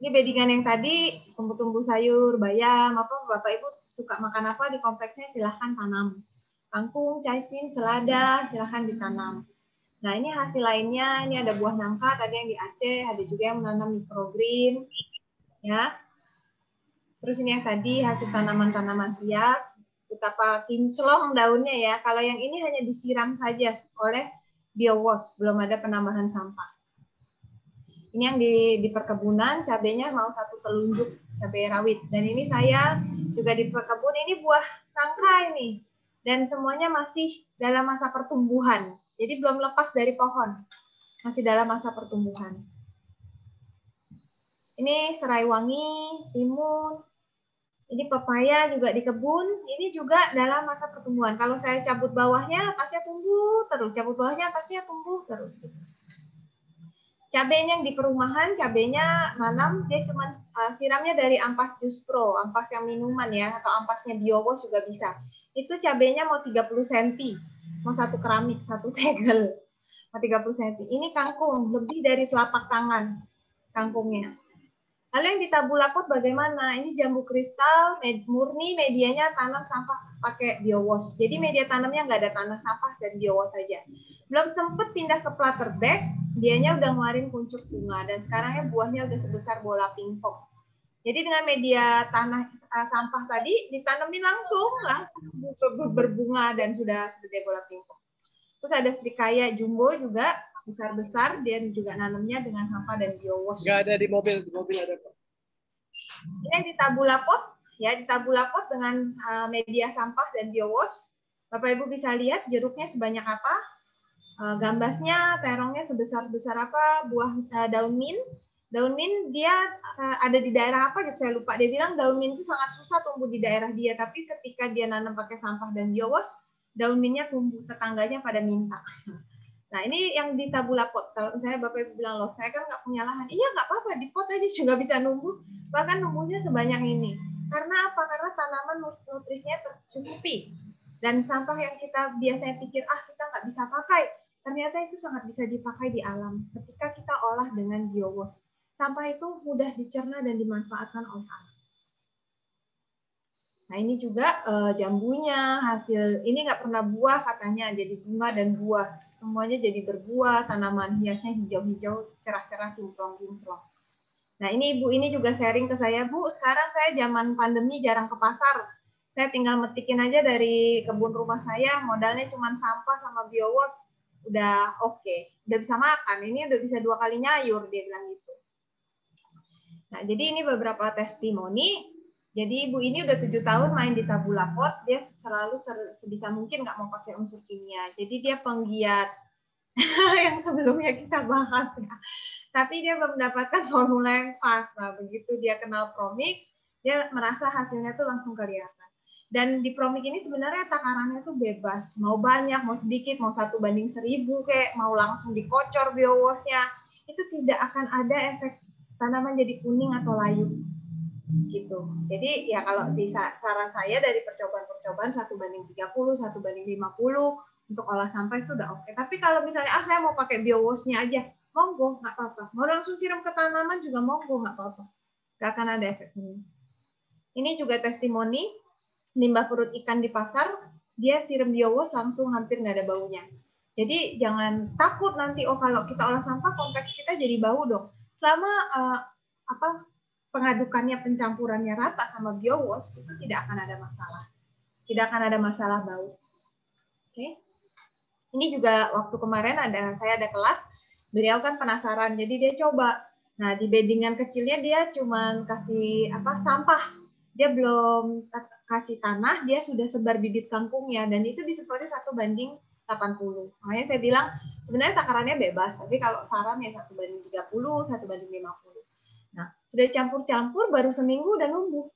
Ini beddingan yang tadi, tumbuh-tumbuh sayur, bayam, apa Bapak Ibu suka makan apa di kompleksnya silahkan tanam. Kangkung, caisim, selada, silahkan ditanam. Nah ini hasil lainnya, ini ada buah nangka tadi yang di Aceh, ada juga yang menanam microgreen, ya. Terus ini yang tadi hasil tanaman-tanaman hias, betapa kinclong daunnya ya. Kalau yang ini hanya disiram saja oleh biowash, belum ada penambahan sampah. Ini yang di perkebunan, cabenya mau 1 telunjuk cabai rawit. Dan ini saya juga di perkebun, ini buah nangka ini. Dan semuanya masih dalam masa pertumbuhan. Jadi belum lepas dari pohon. Masih dalam masa pertumbuhan. Ini serai wangi, timun. Ini pepaya juga di kebun. Ini juga dalam masa pertumbuhan. Kalau saya cabut bawahnya, atasnya tumbuh terus. Cabut bawahnya, atasnya tumbuh terus. Cabenya yang di perumahan, cabenya nanam dia cuma siramnya dari ampas Jus Pro, ampas yang minuman ya, atau ampasnya Biowash juga bisa. Itu cabenya mau 30 cm, mau 1 keramik, 1 tegel, mau 30 cm. Ini kangkung, lebih dari telapak tangan kangkungnya. Lalu yang di tabulapot bagaimana? Ini jambu kristal, murni medianya tanam sampah pakai Biowash. Jadi media tanamnya nggak ada tanah sampah dan Biowash saja. Belum sempet pindah ke platter bag, dianya udah ngeluarin kuncup bunga dan sekarangnya buahnya udah sebesar bola pingpong. Jadi dengan media tanah sampah tadi ditanemin langsung berbunga dan sudah seperti bola pingpong. Terus ada serikaya jumbo juga besar-besar, dia juga nanamnya dengan sampah dan biowash. Nggak ada di mobil ada Pak. Ini di tabulapot ya, di tabulapot dengan media sampah dan biowash. Bapak Ibu bisa lihat jeruknya sebanyak apa. Gambasnya, terongnya sebesar-besar apa, buah daun mint. Daun mint dia ada di daerah apa gitu saya lupa. Dia bilang daun mint itu sangat susah tumbuh di daerah dia, tapi ketika dia nanam pakai sampah dan biowash, daun mintnya tumbuh, tetangganya pada minta. Nah ini yang di tabulapot. Kalau misalnya Bapak Ibu bilang, loh saya kan nggak punya lahan. Iya nggak apa-apa, di pot aja juga bisa numbuh. Bahkan numbuhnya sebanyak ini. Karena apa? Karena tanaman nutrisinya tercukupi. Dan sampah yang kita biasanya pikir, kita nggak bisa pakai, ternyata itu sangat bisa dipakai di alam ketika kita olah dengan biowash. Sampah itu mudah dicerna dan dimanfaatkan oleh alam. Nah ini juga jambunya, hasil ini nggak pernah buah katanya, jadi bunga dan buah. Semuanya jadi berbuah, tanaman hiasnya hijau-hijau, cerah-cerah, kinclong-kinclong. Nah ini Ibu ini juga sharing ke saya, Bu, sekarang saya zaman pandemi jarang ke pasar. Saya tinggal metikin aja dari kebun rumah saya, modalnya cuma sampah sama biowash. Udah oke, udah bisa makan, ini udah bisa 2 kali nyayur, dia bilang gitu. Nah, jadi ini beberapa testimoni. Jadi Ibu ini udah 7 tahun main di tabulapot, dia selalu sebisa mungkin nggak mau pakai unsur kimia. Jadi dia penggiat yang sebelumnya kita bahas ya. Tapi dia belum mendapatkan formula yang pas. Nah, begitu dia kenal Promik, dia merasa hasilnya tuh langsung kelihatan. Dan di Promik ini sebenarnya takarannya tuh bebas. Mau banyak, mau sedikit, mau 1:1000 kayak mau langsung dikocor biowash-nya. Itu tidak akan ada efek tanaman jadi kuning atau layu. Gitu. Jadi ya kalau di saran saya dari percobaan-percobaan 1:30, 1:50 untuk olah sampah itu udah oke. Tapi kalau misalnya saya mau pakai biowash-nya aja, monggo, nggak apa-apa. Mau langsung siram ke tanaman juga monggo, nggak apa-apa. Nggak akan ada efeknya. Ini juga testimoni limbah perut ikan di pasar, dia siram biowash langsung hampir nggak ada baunya. Jadi jangan takut nanti kalau kita olah sampah kompleks kita jadi bau dong. Selama pengadukannya, pencampurannya rata sama biowash itu tidak akan ada masalah. Tidak akan ada masalah bau. Oke. Ini juga waktu kemarin saya ada kelas, beliau kan penasaran, jadi dia coba. Nah, di beddingan kecilnya dia cuma kasih sampah. Dia belum kasih tanah, dia sudah sebar bibit kangkungnya dan itu disebarnya 1:80. Makanya saya bilang sebenarnya takarannya bebas, tapi kalau saran ya 1:30, 1:50. Nah, sudah campur-campur baru seminggu udah numbuh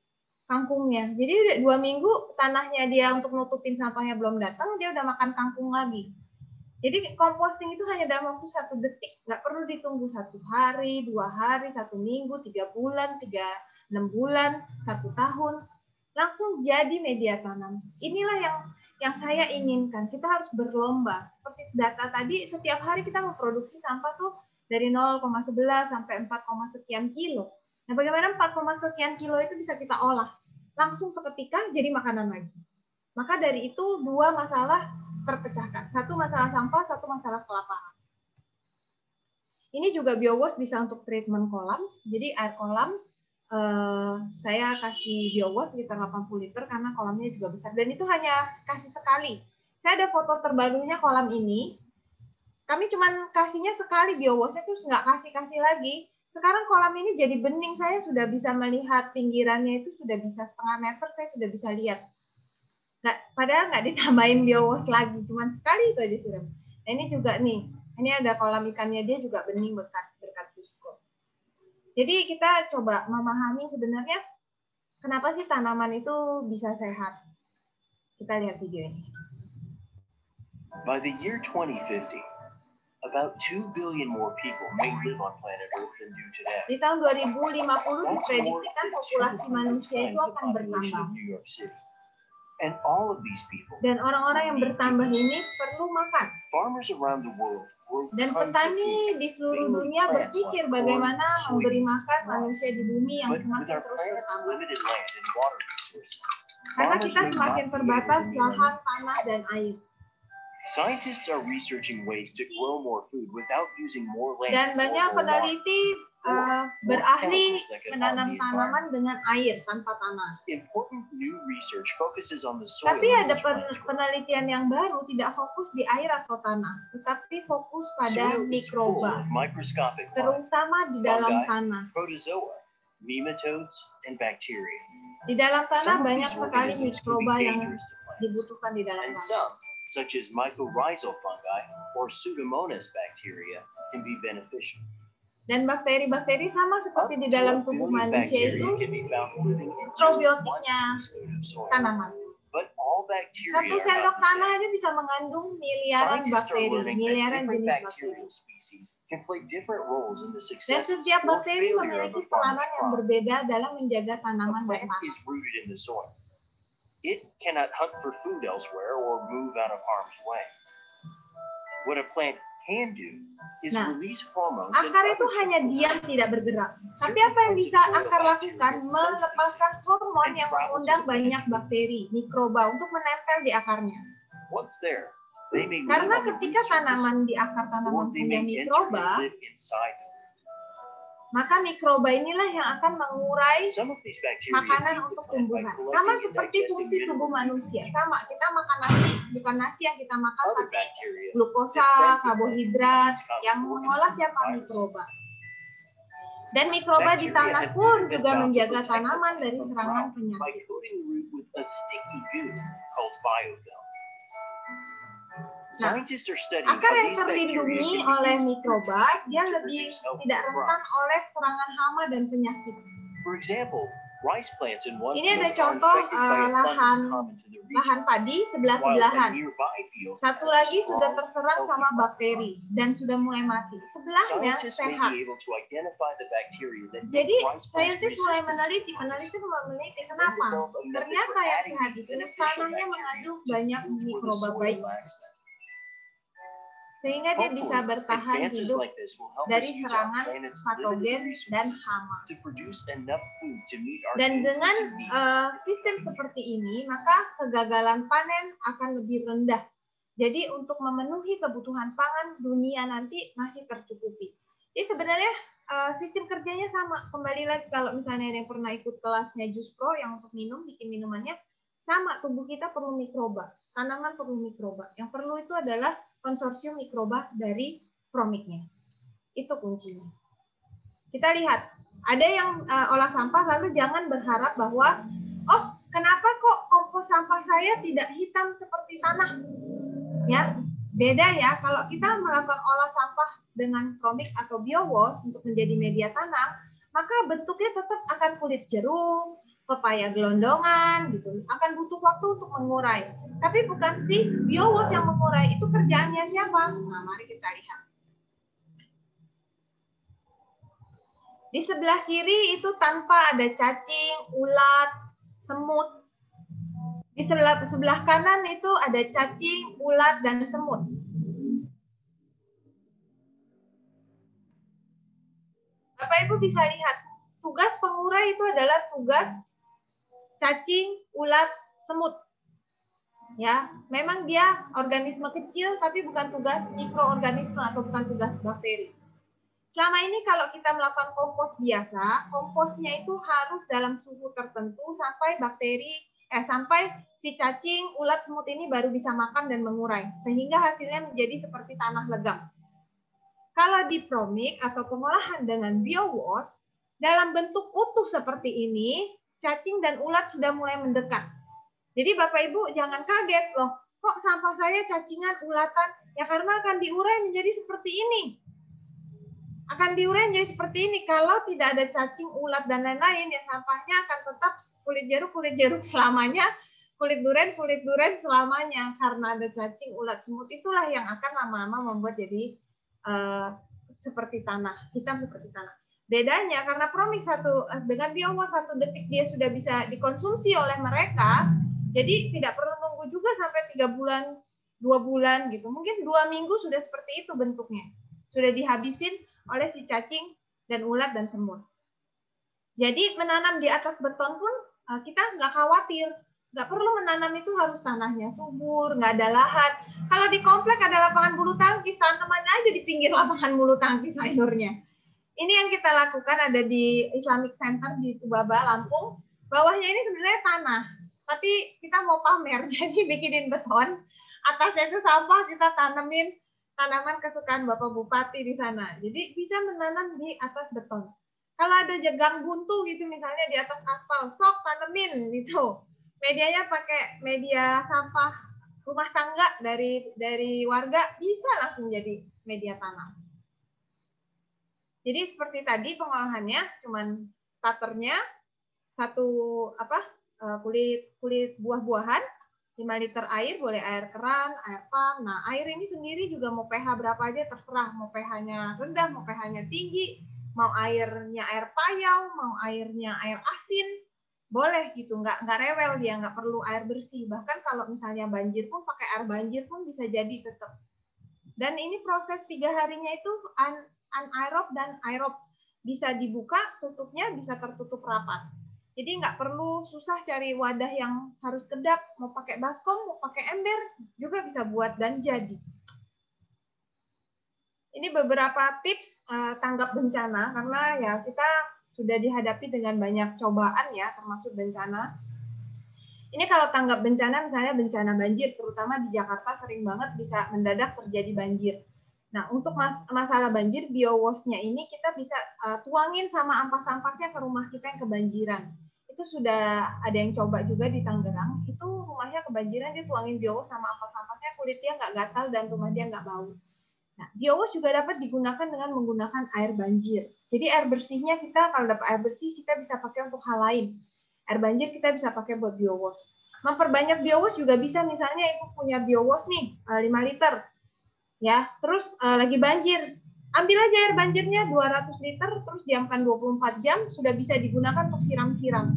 kangkungnya. Jadi udah 2 minggu tanahnya dia untuk nutupin sampahnya belum datang, dia udah makan kangkung lagi. Jadi composting itu hanya dalam waktu 1 detik, nggak perlu ditunggu 1 hari, 2 hari, 1 minggu, 3 bulan, 6 bulan, 1 tahun, langsung jadi media tanam. Inilah yang saya inginkan. Kita harus berlomba. Seperti data tadi, setiap hari kita memproduksi sampah tuh dari 0,11 sampai 4, sekian kilo. Nah, bagaimana 4, sekian kilo itu bisa kita olah langsung seketika jadi makanan lagi. Maka dari itu 2 masalah terpecahkan. 1 masalah sampah, 1 masalah kelaparan. Ini juga biowash bisa untuk treatment kolam. Jadi air kolam saya kasih biowash sekitar 80 liter karena kolamnya juga besar. Dan itu hanya kasih sekali. Saya ada foto terbarunya kolam ini. Kami cuma kasihnya sekali biowash-nya, terus nggak kasih lagi. Sekarang kolam ini jadi bening. Saya sudah bisa melihat pinggirannya itu sudah bisa 0,5 meter. Saya sudah bisa lihat. Padahal nggak ditambahin biowash lagi, cuma sekali itu aja siram. Nah, ini juga nih, ini ada kolam ikannya, dia juga bening berkat Jusko. Jadi kita coba memahami sebenarnya kenapa sih tanaman itu bisa sehat. Kita lihat video ini. By the year 2050, about 2 billion more people may live on planet Earth than do today. Di tahun 2050 diprediksikan populasi manusia itu akan bertambah. And all of these people. Dan orang-orang yang bertambah ini perlu makan. Farmers around the world. Dan petani di seluruh dunia berpikir bagaimana memberi makan manusia di bumi yang semakin terus bertambah. Karena kita semakin terbatas lahan, tanah, dan air. Scientists are researching ways to grow more food without using more land. Dan banyak peneliti berahli menanam tanaman dengan air tanpa tanah. Tapi ada penelitian yang baru tidak fokus di air atau tanah, tetapi fokus pada mikroba, terutama di dalam tanah. Di dalam tanah banyak sekali mikroba yang dibutuhkan di dalam tanah. Such as mycorrhizal fungi or Pseudomonas bacteria can be beneficial. Dan bakteri-bakteri sama seperti di dalam tubuh manusia itu probiotiknya tanaman. 1 sendok tanah aja bisa mengandung miliaran bakteri, miliaran jenis bakteri. Dan setiap bakteri memiliki peranan yang berbeda dalam menjaga tanaman dan tanah. It cannot hunt for food elsewhere or move out of harm's way. What a plant can do is release hormones. Akar itu hanya diam tidak bergerak. Tapi apa yang bisa akar lakukan? Melepaskan hormon yang mengundang banyak bakteri, mikroba untuk menempel di akarnya. Karena ketika tanaman di akar tanaman punya mikroba, maka mikroba inilah yang akan mengurai makanan untuk tumbuhan. Sama seperti fungsi tubuh manusia. Sama, kita makan nasi, bukan nasi yang kita makan, tapi glukosa, karbohidrat, yang mengolah siapa? Mikroba. Dan mikroba di tanah pun juga menjaga tanaman dari serangan penyakit. Nah, akar yang terlindungi oleh mikroba, dia lebih tidak rentan oleh serangan hama dan penyakit. Ini ada contoh lahan padi sebelah-sebelahan. Satu lagi sudah terserang sama bakteri dan sudah mulai mati. Sebelahnya sehat. Jadi saintis mulai meneliti kenapa? Ternyata yang sehat itu tanahnya mengandung banyak mikroba baik. Sehingga dia bisa bertahan hidup dari serangan patogen dan hama. Dan dengan sistem seperti ini, maka kegagalan panen akan lebih rendah. Jadi untuk memenuhi kebutuhan pangan dunia nanti masih tercukupi. Jadi sebenarnya sistem kerjanya sama. Kembali lagi kalau misalnya yang pernah ikut kelasnya Juspro yang untuk minum, bikin minumannya, sama, tubuh kita perlu mikroba, tanaman perlu mikroba. Yang perlu itu adalah konsorsium mikroba dari promiknya. Itu kuncinya. Kita lihat, ada yang olah sampah, lalu jangan berharap bahwa, oh kenapa kok kompos sampah saya tidak hitam seperti tanah? Ya, beda ya, kalau kita melakukan olah sampah dengan promik atau biowash untuk menjadi media tanam, maka bentuknya tetap akan kulit jeruk, pepaya gelondongan gitu, akan butuh waktu untuk mengurai. Tapi bukan si biowash yang mengurai, itu kerjaannya siapa? Nah, mari kita lihat. Di sebelah kiri itu tanpa ada cacing, ulat, semut. Di sebelah kanan itu ada cacing, ulat, dan semut. Bapak Ibu bisa lihat, tugas pengurai itu adalah tugas cacing, ulat, semut. Ya, memang dia organisme kecil, tapi bukan tugas mikroorganisme atau bukan tugas bakteri. Selama ini kalau kita melakukan kompos biasa, komposnya itu harus dalam suhu tertentu sampai sampai si cacing, ulat, semut ini baru bisa makan dan mengurai, sehingga hasilnya menjadi seperti tanah legam. Kalau di promik atau pengolahan dengan biowash, dalam bentuk utuh seperti ini, cacing dan ulat sudah mulai mendekat. Jadi Bapak Ibu jangan kaget loh, kok sampah saya cacingan, ulatan? Ya karena akan diurai menjadi seperti ini. Akan diurai menjadi seperti ini. Kalau tidak ada cacing, ulat, dan lain-lain, ya sampahnya akan tetap kulit jeruk selamanya, kulit duren selamanya. Karena ada cacing, ulat, semut, itulah yang akan lama-lama membuat jadi seperti tanah, hitam seperti tanah. Bedanya karena promik dengan biowash 1 detik dia sudah bisa dikonsumsi oleh mereka, jadi tidak perlu nunggu juga sampai 3 bulan, 2 bulan gitu. Mungkin 2 minggu sudah seperti itu bentuknya. Sudah dihabisin oleh si cacing dan ulat dan semut. Jadi menanam di atas beton pun kita nggak khawatir. Nggak perlu menanam itu harus tanahnya subur, nggak ada lahan. Kalau di komplek ada lapangan bulu tangkis, tanamannya aja di pinggir lapangan bulu tangkis sayurnya. Ini yang kita lakukan ada di Islamic Center di Tubaba, Lampung. Bawahnya ini sebenarnya tanah, tapi kita mau pamer, jadi bikinin beton. Atasnya itu sampah, kita tanemin tanaman kesukaan Bapak Bupati di sana. Jadi bisa menanam di atas beton. Kalau ada gang buntu gitu misalnya di atas aspal, sok tanemin gitu. Medianya pakai media sampah rumah tangga dari warga, bisa langsung jadi media tanam. Jadi seperti tadi pengolahannya cuman starternya kulit buah-buahan, 5 liter air, boleh air keran, air pump. Nah, air ini sendiri juga mau pH berapa aja terserah. Mau pH-nya rendah, mau pH-nya tinggi, mau airnya air payau, mau airnya air asin, boleh gitu. Nggak rewel dia, nggak perlu air bersih. Bahkan kalau misalnya banjir pun pakai air banjir pun bisa jadi tetap. Dan ini proses 3 harinya itu anaerob dan aerob. Bisa dibuka, tutupnya bisa tertutup rapat. Jadi nggak perlu susah cari wadah yang harus kedap, mau pakai baskom, mau pakai ember, juga bisa buat dan jadi. Ini beberapa tips tanggap bencana, karena ya kita sudah dihadapi dengan banyak cobaan ya, termasuk bencana. Ini kalau tanggap bencana, misalnya bencana banjir, terutama di Jakarta sering banget bisa mendadak terjadi banjir. Nah, untuk masalah banjir, biowashnya ini kita bisa tuangin sama ampas-ampasnya ke rumah kita yang kebanjiran. Itu sudah ada yang coba juga di Tangerang, itu rumahnya kebanjiran, dia tuangin biowash sama ampas-ampasnya, kulit dia nggak gatal dan rumah dia nggak bau. Nah, biowash juga dapat digunakan dengan menggunakan air banjir. Jadi air bersihnya kita, kalau dapat air bersih, kita bisa pakai untuk hal lain. Air banjir kita bisa pakai buat biowash. Memperbanyak biowash juga bisa, misalnya ibu punya biowash nih, 5 liter. Ya, terus lagi banjir. Ambil aja air banjirnya 200 liter, terus diamkan 24 jam, sudah bisa digunakan untuk siram-siram.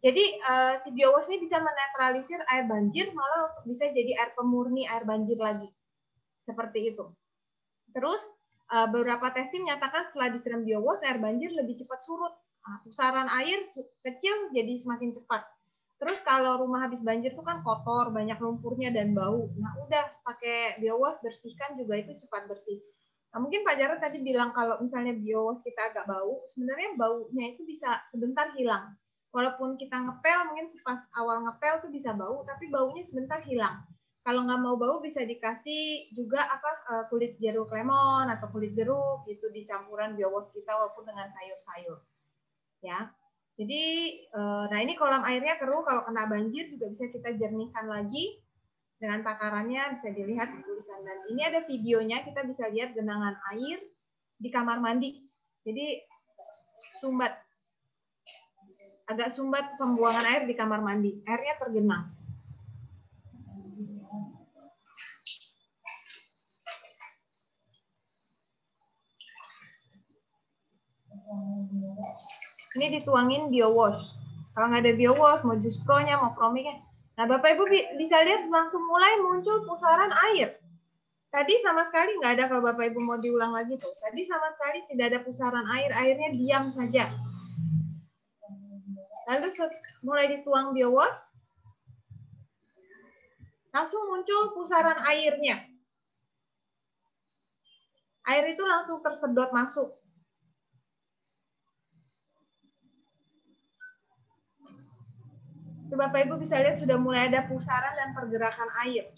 Jadi si biowash ini bisa menetralisir air banjir, malah untuk bisa jadi air pemurni air banjir lagi. Seperti itu. Terus beberapa testing menyatakan setelah disiram biowash, air banjir lebih cepat surut. Pusaran air kecil jadi semakin cepat. Terus kalau rumah habis banjir itu kan kotor, banyak lumpurnya dan bau. Nah udah pakai biowash, bersihkan juga itu cepat bersih. Nah, mungkin Pak Jarod tadi bilang kalau misalnya biowash kita agak bau, sebenarnya baunya itu bisa sebentar hilang. Walaupun kita ngepel, mungkin pas awal ngepel tuh bisa bau, tapi baunya sebentar hilang. Kalau nggak mau bau bisa dikasih juga kulit jeruk lemon atau kulit jeruk gitu di campuran biowash kita walaupun dengan sayur-sayur. Ya. Jadi, nah ini kolam airnya keruh, kalau kena banjir juga bisa kita jernihkan lagi dengan takarannya, bisa dilihat di tulisan. Dan ini ada videonya, kita bisa lihat genangan air di kamar mandi. Jadi, sumbat. agak sumbat pembuangan air di kamar mandi. Airnya tergenang. Ini dituangin biowash. Kalau nggak ada biowash, mau jus pro-nya, mau promiknya. Nah, Bapak Ibu bisa lihat langsung mulai muncul pusaran air. Tadi sama sekali nggak ada, kalau Bapak Ibu mau diulang lagi tuh. Tadi sama sekali tidak ada pusaran air, airnya diam saja. Lalu mulai dituang biowash, langsung muncul pusaran airnya. Air itu langsung tersedot masuk. Bapak Ibu bisa lihat sudah mulai ada pusaran dan pergerakan air.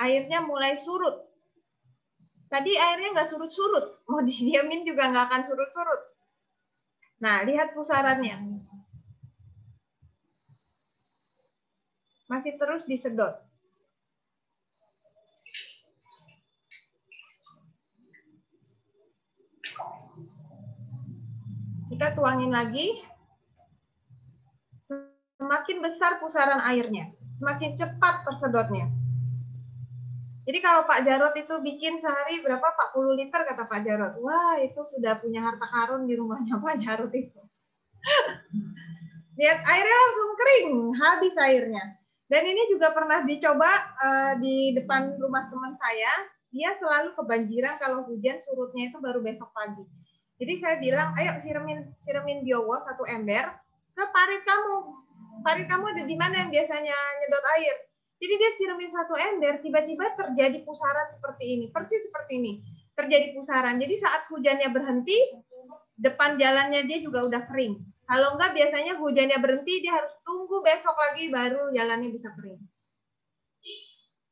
Airnya mulai surut. Tadi airnya nggak surut-surut. Mau didiamin juga nggak akan surut-surut. Nah, lihat pusarannya. Masih terus disedot. Kita tuangin lagi. Semakin besar pusaran airnya, semakin cepat tersedotnya. Jadi kalau Pak Jarot itu bikin sehari berapa? 40 liter kata Pak Jarot. Wah, itu sudah punya harta karun di rumahnya Pak Jarot itu. Lihat airnya langsung kering, habis airnya. Dan ini juga pernah dicoba di depan rumah teman saya. Dia selalu kebanjiran kalau hujan, surutnya itu baru besok pagi. Jadi saya bilang, ayo siramin biowash 1 ember ke parit kamu. Parit kamu ada di mana yang biasanya nyedot air? Jadi dia siramin 1 ember, tiba-tiba terjadi pusaran seperti ini, persis seperti ini. Terjadi pusaran. Jadi saat hujannya berhenti, depan jalannya dia juga udah kering. Kalau enggak biasanya hujannya berhenti, dia harus tunggu besok lagi baru jalannya bisa kering.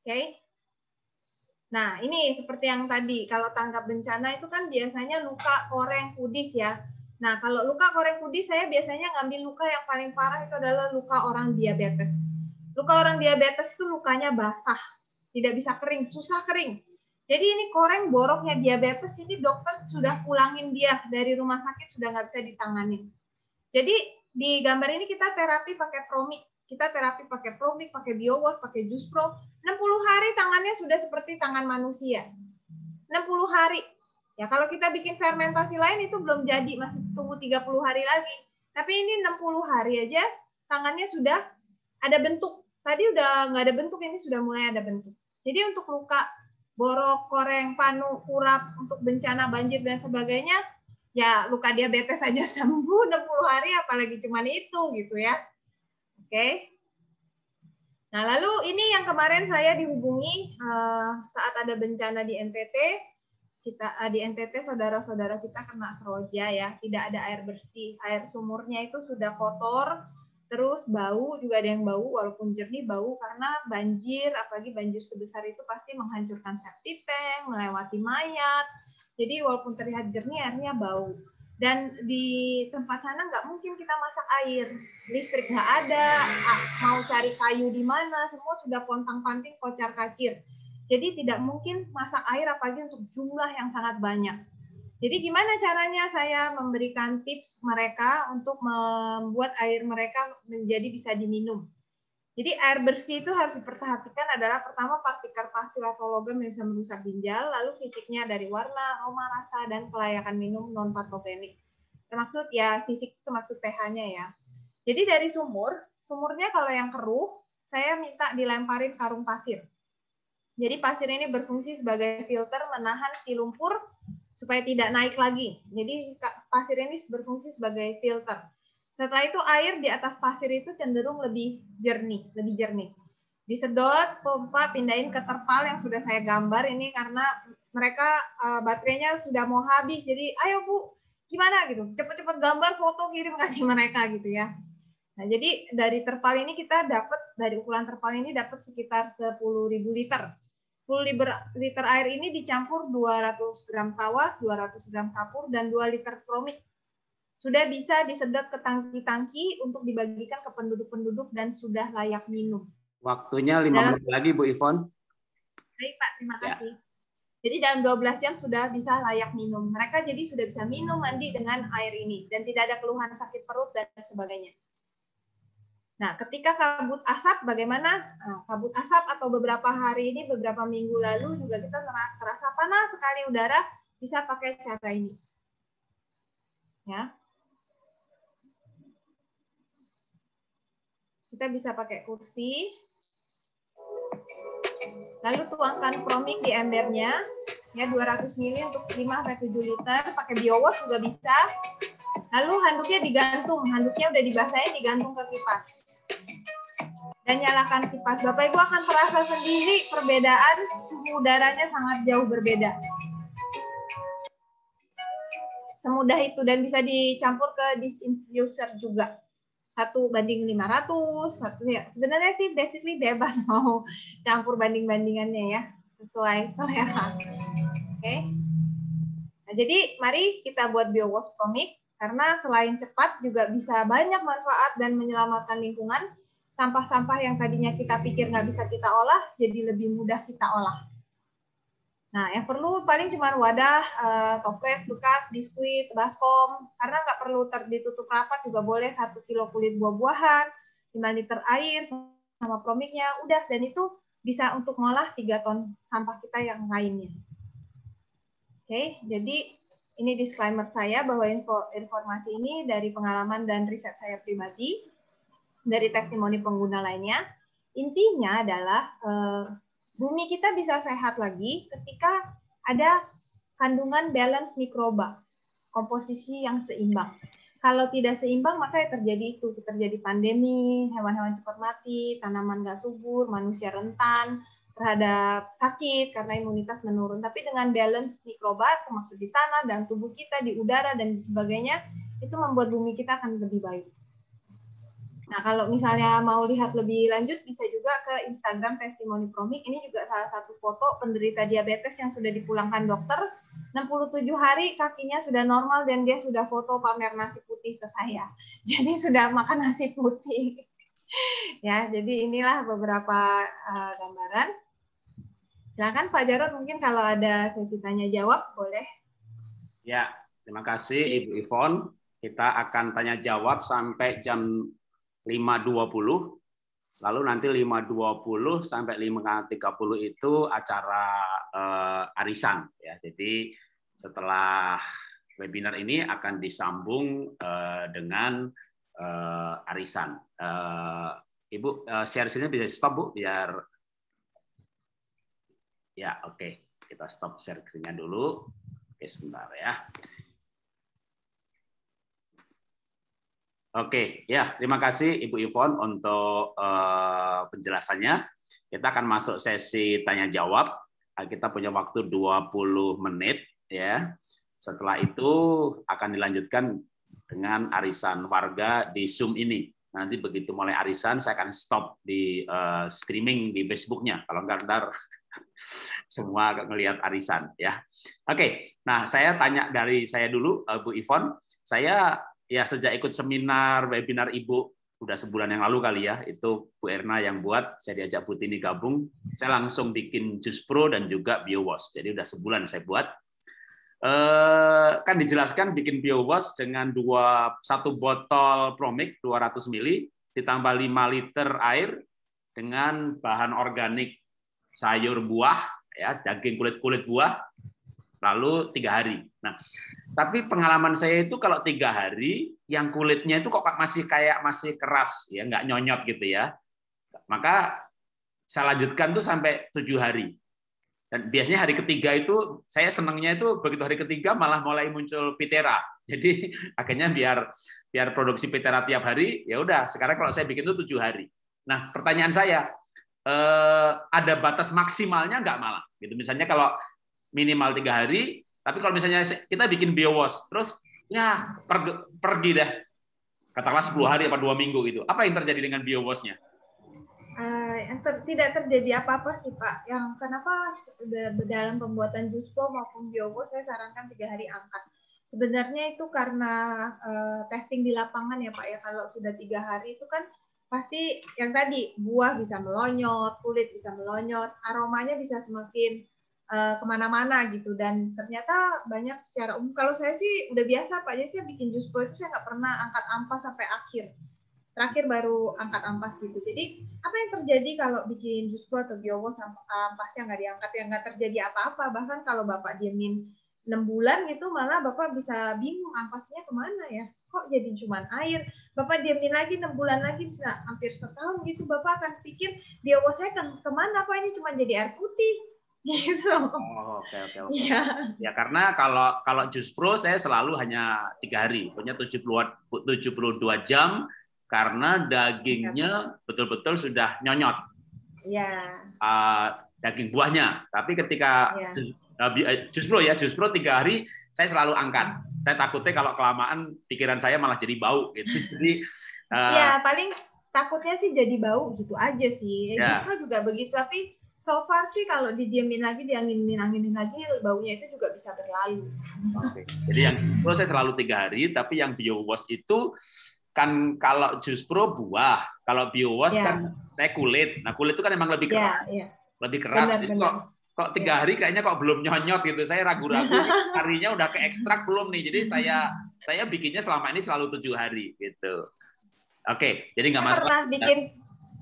Oke. Nah, ini seperti yang tadi, kalau tanggap bencana itu kan biasanya luka, koreng, kudis ya. Nah, kalau luka, koreng, kudis, saya biasanya ngambil luka yang paling parah itu adalah luka orang diabetes. Luka orang diabetes itu lukanya basah, tidak bisa kering, susah kering. Jadi ini koreng boroknya diabetes, ini dokter sudah pulangin dia dari rumah sakit, sudah nggak bisa ditangani. Jadi di gambar ini kita terapi pakai promik. Kita terapi pakai promik, pakai biowash, pakai jus pro. 60 hari tangannya sudah seperti tangan manusia. 60 hari. Ya kalau kita bikin fermentasi lain itu belum jadi, masih tunggu 30 hari lagi. Tapi ini 60 hari aja tangannya sudah ada bentuk. Tadi udah nggak ada bentuk, ini sudah mulai ada bentuk. Jadi untuk luka borok, koreng, panu, kurap, untuk bencana banjir dan sebagainya, ya luka diabetes saja sembuh 60 hari, apalagi cuman itu gitu ya. Oke. Nah, lalu ini yang kemarin saya dihubungi saat ada bencana di NTT. Di NTT saudara-saudara kita kena seroja ya, tidak ada air bersih. Air sumurnya itu sudah kotor, terus bau, juga ada yang bau, walaupun jernih bau karena banjir, apalagi banjir sebesar itu pasti menghancurkan septic tank, melewati mayat. Jadi walaupun terlihat jernih, airnya bau. Dan di tempat sana nggak mungkin kita masak air, listrik nggak ada, mau cari kayu di mana, semua sudah pontang-panting, kocar-kacir. Jadi tidak mungkin masak air apalagi untuk jumlah yang sangat banyak. Jadi gimana caranya saya memberikan tips mereka untuk membuat air mereka menjadi bisa diminum. Jadi air bersih itu harus diperhatikan adalah pertama partikel pasir atau logam yang bisa merusak ginjal, lalu fisiknya dari warna, aroma, rasa, dan kelayakan minum non-patogenik. Termaksud ya fisik itu maksud pH-nya ya. Jadi dari sumurnya kalau yang keruh, saya minta dilemparin karung pasir. Jadi pasir ini berfungsi sebagai filter menahan si lumpur supaya tidak naik lagi. Jadi pasir ini berfungsi sebagai filter. Setelah itu air di atas pasir itu cenderung lebih jernih. Disedot, pompa, pindahin ke terpal yang sudah saya gambar ini karena mereka baterainya sudah mau habis. Jadi ayo Bu, gimana gitu? Cepet-cepet gambar, foto, kirim kasih mereka gitu ya. Nah, jadi dari terpal ini kita dapat, dari ukuran terpal ini dapat sekitar 10.000 liter. 10 liter air ini dicampur 200 gram tawas, 200 gram kapur, dan 2 liter promik. Sudah bisa disedot ke tangki-tangki untuk dibagikan ke penduduk-penduduk dan sudah layak minum. Waktunya 5 menit lagi, Bu Ivon. Baik, Pak. Terima kasih. Jadi dalam 12 jam sudah bisa layak minum. Mereka jadi sudah bisa minum, mandi dengan air ini. Dan tidak ada keluhan sakit perut dan sebagainya. Nah, ketika kabut asap, bagaimana? Nah, kabut asap atau beberapa hari ini, beberapa minggu lalu juga kita terasa panas sekali udara, bisa pakai cara ini. Ya. Kita bisa pakai kursi. Lalu tuangkan promik di embernya, ya 200 ml untuk 5-7 liter, pakai biowash juga bisa. Lalu handuknya digantung, handuknya udah dibasahin, digantung ke kipas. Dan nyalakan kipas. Bapak Ibu akan terasa sendiri perbedaan suhu udaranya sangat jauh berbeda. Semudah itu, dan bisa dicampur ke diffuser juga. 1:500, ya. Sebenarnya sih basically bebas mau campur banding-bandingannya ya, sesuai selera. Oke. Nah, jadi mari kita buat biowash promik, karena selain cepat juga bisa banyak manfaat dan menyelamatkan lingkungan. Sampah-sampah yang tadinya kita pikir nggak bisa kita olah, jadi lebih mudah kita olah. Nah, yang perlu paling cuma wadah, toples bekas, biskuit, baskom, karena nggak perlu ditutup rapat juga boleh, 1 kilo kulit buah-buahan, 5 liter air, sama promiknya, udah, dan itu bisa untuk ngolah 3 ton sampah kita yang lainnya. Oke, jadi ini disclaimer saya bahwa informasi ini dari pengalaman dan riset saya pribadi, dari testimoni pengguna lainnya. Intinya adalah bumi kita bisa sehat lagi ketika ada kandungan balance mikroba, komposisi yang seimbang. Kalau tidak seimbang, maka terjadi itu, terjadi pandemi, hewan-hewan cepat mati, tanaman nggak subur, manusia rentan terhadap sakit karena imunitas menurun. Tapi dengan balance mikroba, termasuk di tanah dan tubuh kita, di udara dan sebagainya, itu membuat bumi kita akan lebih baik. Nah, kalau misalnya mau lihat lebih lanjut, bisa juga ke Instagram Testimoni Promik. Ini juga salah satu foto penderita diabetes yang sudah dipulangkan dokter. 67 hari kakinya sudah normal dan dia sudah foto pamer nasi putih ke saya. Jadi sudah makan nasi putih. Ya, jadi inilah beberapa gambaran. Silakan Pak Jarod, mungkin kalau ada sesi tanya jawab boleh. Ya, terima kasih Ibu Ivon. Kita akan tanya jawab sampai jam 5.20, lalu nanti 5.20 sampai 5.30 itu acara arisan ya. Jadi setelah webinar ini akan disambung dengan arisan. Ibu share sini bisa stop Bu, biar ya. Oke, kita stop share screen-nya dulu. Oke, sebentar ya. Oke, ya, terima kasih Ibu Ivon untuk penjelasannya. Kita akan masuk sesi tanya jawab. Kita punya waktu 20 menit ya. Setelah itu akan dilanjutkan dengan arisan warga di Zoom ini. Nanti begitu mulai arisan, saya akan stop di streaming di Facebook-nya. Kalau nggak, ntar semua ngelihat arisan ya. Oke, nah saya tanya dari saya dulu, Bu Ivon. Saya ya sejak ikut seminar webinar Ibu udah sebulan yang lalu kali ya, itu Bu Erna yang buat, saya diajak Bu Tini gabung, saya langsung bikin Jus Pro dan juga BioWash. Jadi udah sebulan saya buat. Kan dijelaskan bikin BioWash dengan 1 botol Promik 200 ml ditambah 5 liter air dengan bahan organik sayur buah ya, daging kulit buah, lalu 3 hari. Nah, tapi pengalaman saya itu kalau 3 hari, yang kulitnya itu kok masih keras ya, nggak nyonyot gitu ya. Maka saya lanjutkan tuh sampai 7 hari. Dan biasanya hari ketiga itu saya senangnya itu begitu hari ketiga malah mulai muncul pitera. Jadi akhirnya biar produksi pitera tiap hari, ya udah. Sekarang kalau saya bikin itu 7 hari. Nah, pertanyaan saya, ada batas maksimalnya nggak malah? Gitu. Misalnya kalau minimal 3 hari, tapi kalau misalnya kita bikin BioWash, terus ya pergi deh, katakanlah 10 hari atau 2 minggu gitu. Apa yang terjadi dengan BioWash-nya? Tidak terjadi apa-apa sih Pak. Yang kenapa dalam pembuatan Jus Pro maupun BioWash saya sarankan 3 hari angkat. Sebenarnya itu karena testing di lapangan ya Pak ya. Kalau sudah 3 hari itu kan pasti yang tadi buah bisa melonyot, kulit bisa melonyot, aromanya bisa semakin kemana-mana gitu. Dan ternyata banyak secara umum. Kalau saya sih udah biasa Pak, jadi saya bikin jus pro itu saya nggak pernah angkat ampas sampai akhir. Terakhir baru angkat ampas gitu. Jadi apa yang terjadi kalau bikin jus pro atau BioWash ampasnya nggak diangkat, ya nggak terjadi apa-apa. Bahkan kalau Bapak diemin 6 bulan gitu, malah Bapak bisa bingung ampasnya kemana ya. Kok jadi cuman air? Bapak diemin lagi 6 bulan lagi, bisa hampir setahun gitu. Bapak akan pikir BioWash saya kemana? Kok ini cuma jadi air putih? Gitu. Oh, oke. Ya. Ya karena kalau jus pro saya selalu hanya 3 hari, punya 72 jam. Karena dagingnya betul-betul sudah nyonyot, Ya. Daging buahnya. Tapi ketika jus pro 3 hari, saya selalu angkat. Saya takutnya kalau kelamaan pikiran saya malah jadi bau gitu. Jadi ya paling takutnya sih jadi bau gitu aja sih. Jus pro juga begitu. Tapi so far sih kalau didiemin lagi, dianginin lagi, baunya itu juga bisa berlalu. Oke. Jadi yang jus pro saya selalu 3 hari, tapi yang BioWash itu kan kalau jus pro buah, kalau BioWash kan saya kulit. Nah kulit itu kan memang lebih keras, lebih keras. Jadi kok 3 hari kayaknya kok belum nyonyot gitu. Saya ragu-ragu harinya udah keekstrak belum nih. Jadi saya bikinnya selama ini selalu 7 hari gitu. Oke, jadi nggak masalah.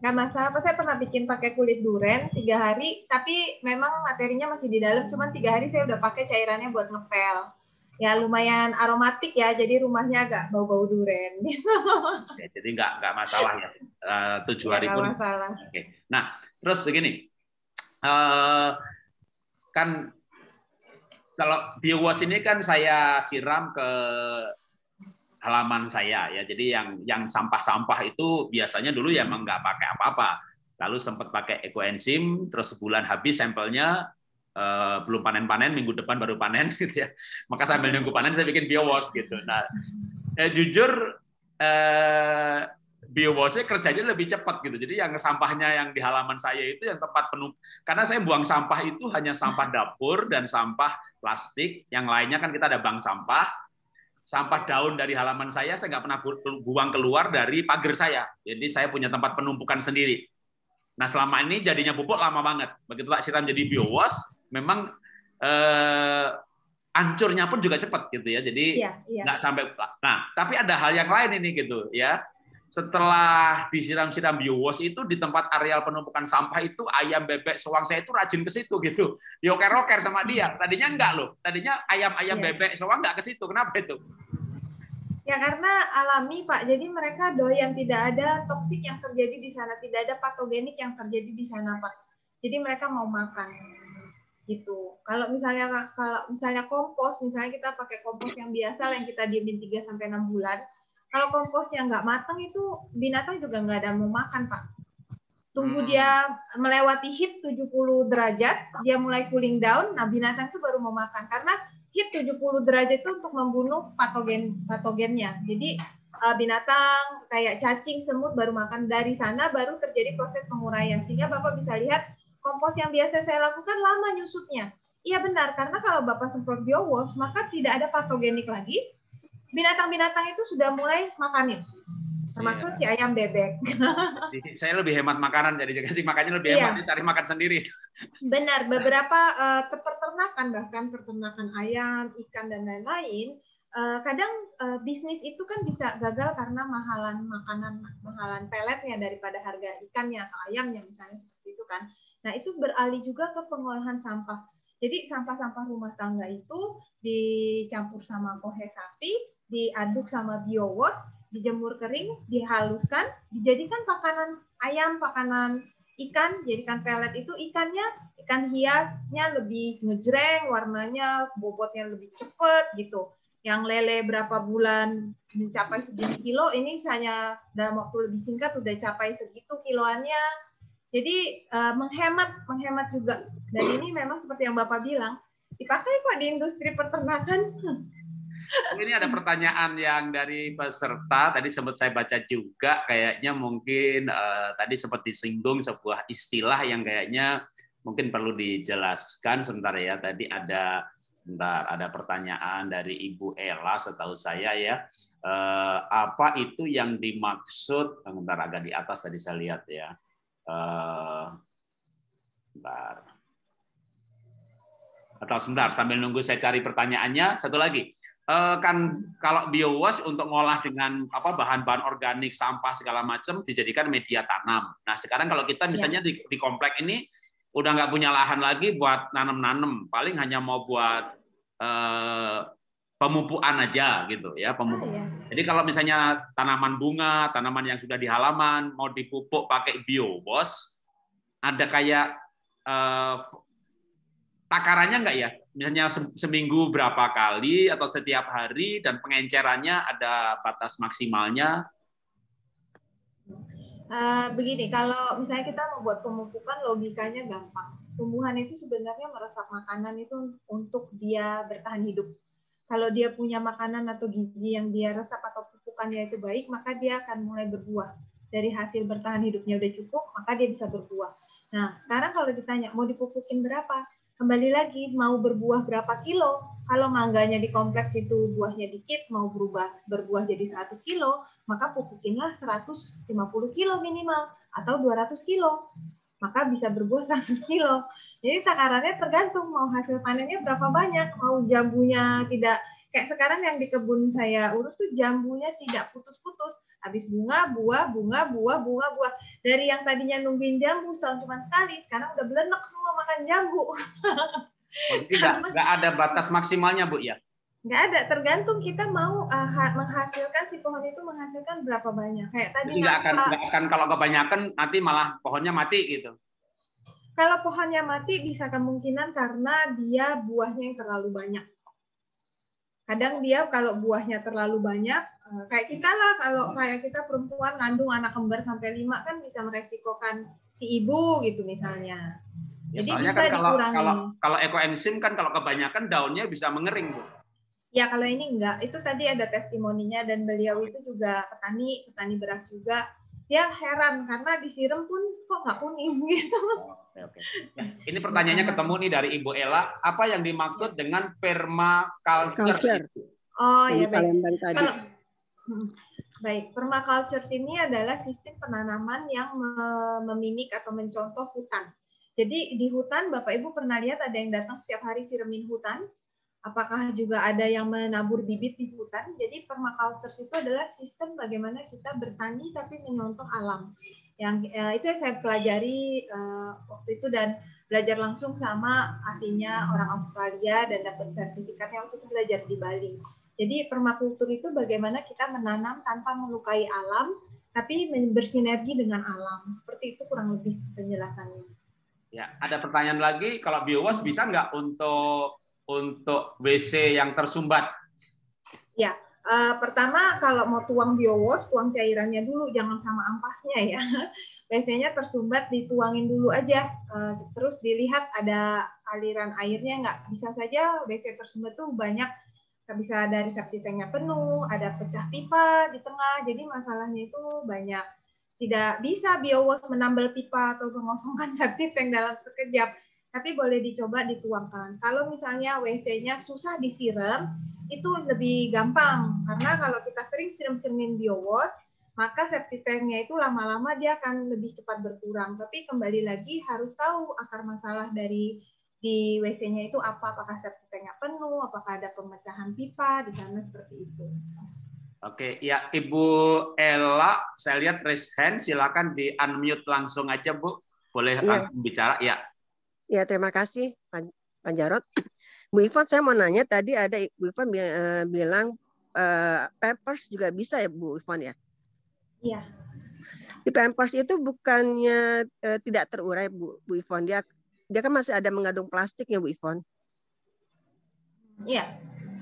Nggak masalah. Saya pernah bikin pakai kulit duren 3 hari, tapi memang materinya masih di dalam. Cuman 3 hari saya udah pakai cairannya buat ngepel. Ya lumayan aromatik ya, jadi rumahnya agak bau-bau duren. Ya, jadi nggak masalah ya, 7 hari pun. Masalah. Oke. Nah terus begini, kan kalau BioWash ini kan saya siram ke halaman saya ya, jadi yang sampah-sampah itu biasanya dulu ya emang nggak pakai apa-apa, lalu sempat pakai ekoenzim, terus sebulan habis sampelnya. Belum panen-panen, minggu depan baru panen gitu ya. Maka sambil nunggu panen saya bikin BioWash gitu. Nah, jujur BioWash-nya kerjanya lebih cepat gitu. Jadi yang sampahnya yang di halaman saya itu yang tempat penuh, karena saya buang sampah itu hanya sampah dapur dan sampah plastik. Yang lainnya kan kita ada bank sampah. Sampah daun dari halaman saya nggak pernah buang keluar dari pagar saya. Jadi saya punya tempat penumpukan sendiri. Nah selama ini jadinya pupuk lama banget. Begitu tak siram jadi BioWash, memang hancurnya pun juga cepat gitu ya. Jadi nggak sampai. Nah tapi ada hal yang lain ini gitu ya. Setelah disiram-siram BioWash itu di tempat areal penumpukan sampah itu ayam, bebek, soang saya itu rajin ke situ gitu. Yoker-yoker sama dia. Tadinya enggak loh. Tadinya ayam-ayam, bebek, soang nggak ke situ. Kenapa itu? Ya karena alami Pak, jadi mereka doyan, tidak ada toksik yang terjadi di sana, tidak ada patogenik yang terjadi di sana Pak. Jadi mereka mau makan gitu. Kalau misalnya kompos, misalnya kita pakai kompos yang biasa yang kita diemin 3 sampai 6 bulan, kalau kompos yang nggak matang itu binatang juga nggak ada mau makan Pak. Tunggu dia melewati heat 70 derajat, dia mulai cooling down, nah binatang itu baru mau makan karena heat 70 derajat itu untuk membunuh patogennya. Jadi binatang kayak cacing, semut baru makan, dari sana baru terjadi proses penguraian. Sehingga Bapak bisa lihat kompos yang biasa saya lakukan lama nyusutnya. Iya benar, karena kalau Bapak semprot BioWash maka tidak ada patogenik lagi. Binatang-binatang itu sudah mulai makanin. Termasuk si ayam, bebek. Jadi saya lebih hemat makanan, jadi kasih makannya lebih hemat, cari makan sendiri. Benar, beberapa peternakan, bahkan peternakan ayam, ikan, dan lain-lain, kadang bisnis itu kan bisa gagal karena mahalan makanan, mahalan peletnya daripada harga ikannya atau ayamnya misalnya seperti itu kan. Nah itu beralih juga ke pengolahan sampah. Jadi sampah-sampah rumah tangga itu dicampur sama kohe sapi, diaduk sama BioWash, dijemur kering, dihaluskan, dijadikan pakanan ayam, pakanan ikan, jadikan pelet. Itu ikannya, ikan hiasnya lebih ngejreng, warnanya, bobotnya lebih cepat gitu. Yang lele berapa bulan mencapai segini kilo, ini hanya dalam waktu lebih singkat udah capai segitu kiloannya. Jadi menghemat juga. Dan ini memang seperti yang Bapak bilang, dipakai kok di industri peternakan. Ini ada pertanyaan yang dari peserta, tadi sempat saya baca juga, kayaknya mungkin tadi sempat disinggung sebuah istilah yang kayaknya mungkin perlu dijelaskan sebentar ya. Tadi ada pertanyaan dari Ibu Ella, setahu saya ya. Apa itu yang dimaksud, sebentar agak di atas tadi saya lihat ya. Sebentar. Atau sebentar, sambil nunggu saya cari pertanyaannya, satu lagi. Kan kalau biowash untuk ngolah dengan bahan-bahan organik, sampah segala macam dijadikan media tanam. Nah sekarang kalau kita misalnya di komplek ini udah nggak punya lahan lagi buat nanam-nanam, paling hanya mau buat pemupukan aja gitu ya, pemupukan. Jadi kalau misalnya tanaman bunga, tanaman yang sudah di halaman mau dipupuk pakai biowash, ada kayak takarannya nggak ya? Misalnya seminggu berapa kali atau setiap hari, dan pengencerannya ada batas maksimalnya? Begini, kalau misalnya kita mau buat pemupukan, logikanya gampang. Tumbuhan itu sebenarnya meresap makanan itu untuk dia bertahan hidup. Kalau dia punya makanan atau gizi yang dia resap atau pupukannya itu baik, maka dia akan mulai berbuah. Dari hasil bertahan hidupnya udah cukup, maka dia bisa berbuah. Nah, sekarang kalau ditanya mau dipupukin berapa? Kembali lagi, mau berbuah berapa kilo? Kalau mangganya di kompleks itu buahnya dikit, mau berbuah jadi 100 kilo, maka pupukinlah 150 kilo minimal, atau 200 kilo. Maka bisa berbuah 100 kilo. Jadi takarannya tergantung mau hasil panennya berapa banyak, mau jambunya tidak, kayak sekarang yang di kebun saya urus tuh jambunya tidak putus-putus. Habis bunga, buah, bunga, buah, bunga, buah. Dari yang tadinya nungguin jambu setahun cuma sekali, sekarang udah belenek semua makan jambu. Nggak ada batas maksimalnya, Bu, ya? Nggak ada, tergantung kita mau menghasilkan, si pohon itu menghasilkan berapa banyak. Kayak tadi nggak akan kalau kebanyakan nanti malah pohonnya mati gitu. Kalau pohonnya mati bisa kemungkinan karena dia buahnya yang terlalu banyak. Kadang dia kalau buahnya terlalu banyak, kayak kita lah, kalau kayak kita perempuan ngandung anak kembar sampai 5 kan bisa meresikokan si ibu gitu misalnya. Ya, jadi bisa kan dikurangi. Kalau ekoenzim kan kalau kebanyakan daunnya bisa mengering, Bu. Ya kalau ini enggak, itu tadi ada testimoninya dan beliau itu juga petani beras juga. Dia heran karena disiram pun kok nggak kuning gitu. Oke. Nah, ini pertanyaannya ketemu nih dari Ibu Ella. Apa yang dimaksud dengan permaculture? Oh ya baik. Baik, permaculture ini adalah sistem penanaman yang memimik atau mencontoh hutan. Jadi di hutan, Bapak Ibu pernah lihat ada yang datang setiap hari siramin hutan? Apakah juga ada yang menabur bibit di hutan? Jadi permaculture itu adalah sistem bagaimana kita bertani tapi menyontoh alam. Yang itu yang saya pelajari waktu itu dan belajar langsung sama ahlinya orang Australia dan dapat sertifikatnya waktu itu belajar di Bali. Jadi permakultur itu bagaimana kita menanam tanpa melukai alam, tapi bersinergi dengan alam. Seperti itu kurang lebih penjelasannya. Ya, ada pertanyaan lagi. Kalau biowash bisa nggak untuk WC yang tersumbat? Ya, pertama kalau mau tuang biowash, tuang cairannya dulu, jangan sama ampasnya ya. WC-nya tersumbat, dituangin dulu aja. Terus dilihat ada aliran airnya nggak. Bisa saja WC tersumbat tuh banyak, bisa dari septic tank-nya penuh, ada pecah pipa di tengah, jadi masalahnya itu banyak. Tidak bisa biowash menambal pipa atau mengosongkan septic tank dalam sekejap. Tapi boleh dicoba dituangkan. Kalau misalnya WC-nya susah disiram, itu lebih gampang. Karena kalau kita sering siram-siramin biowash, maka septic tank-nya itu lama-lama dia akan lebih cepat berkurang. Tapi kembali lagi harus tahu akar masalah dari di WC-nya itu apa. Apakah septic tank-nya penuh, apakah ada pemecahan pipa, di sana seperti itu. Oke, ya Ibu Ella, saya lihat raise hand, silakan di-unmute langsung aja, Bu. Boleh langsung bicara, ya. Ya, terima kasih Pak Jarod. Bu Ivon, saya mau nanya tadi ada Bu Ivon bilang Pampers juga bisa ya Bu Ivon ya? Iya. Di Pampers itu bukannya tidak terurai Bu Ivon, dia kan masih ada mengandung plastiknya Bu Ivon. Iya.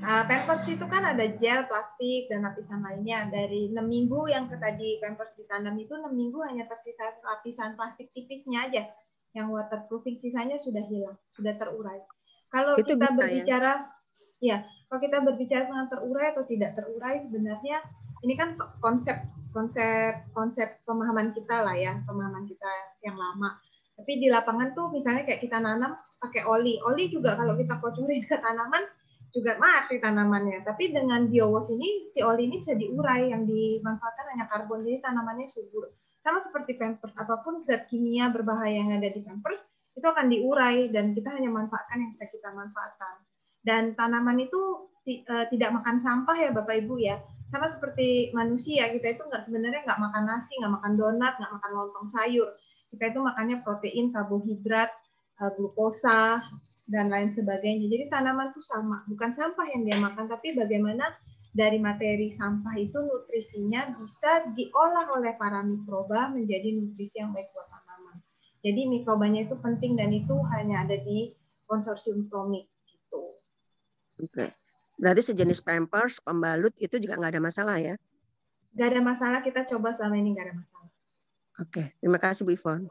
Pampers itu kan ada gel, plastik, dan lapisan lainnya. Dari 6 minggu yang tadi Pampers ditanam itu 6 minggu hanya tersisa lapisan plastik tipisnya aja. Yang waterproofing, sisanya sudah hilang, sudah terurai. Kalau itu kita berbicara, ya, kalau kita berbicara tentang terurai atau tidak terurai, sebenarnya ini kan konsep pemahaman kita lah ya, pemahaman kita yang lama. Tapi di lapangan tuh misalnya kayak kita nanam pakai oli juga kalau kita kocorin ke tanaman juga mati tanamannya. Tapi dengan biowash ini, si oli ini bisa diurai, yang dimanfaatkan hanya karbon, jadi tanamannya subur. Sama seperti Pampers, apapun zat kimia berbahaya yang ada di Pampers, itu akan diurai dan kita hanya manfaatkan yang bisa kita manfaatkan. Dan tanaman itu tidak makan sampah ya Bapak Ibu ya. Sama seperti manusia, kita itu sebenarnya nggak makan nasi, nggak makan donat, nggak makan lontong sayur. Kita itu makannya protein, karbohidrat, glukosa, dan lain sebagainya. Jadi tanaman itu sama, bukan sampah yang dia makan, tapi bagaimana dari materi sampah itu nutrisinya bisa diolah oleh para mikroba menjadi nutrisi yang baik buat tanaman. Jadi mikrobanya itu penting dan itu hanya ada di konsorsium Promik gitu. Oke. Berarti sejenis Pampers, pembalut itu juga nggak ada masalah ya? Nggak ada masalah, kita coba selama ini nggak ada masalah. Oke, terima kasih Bu Ivon.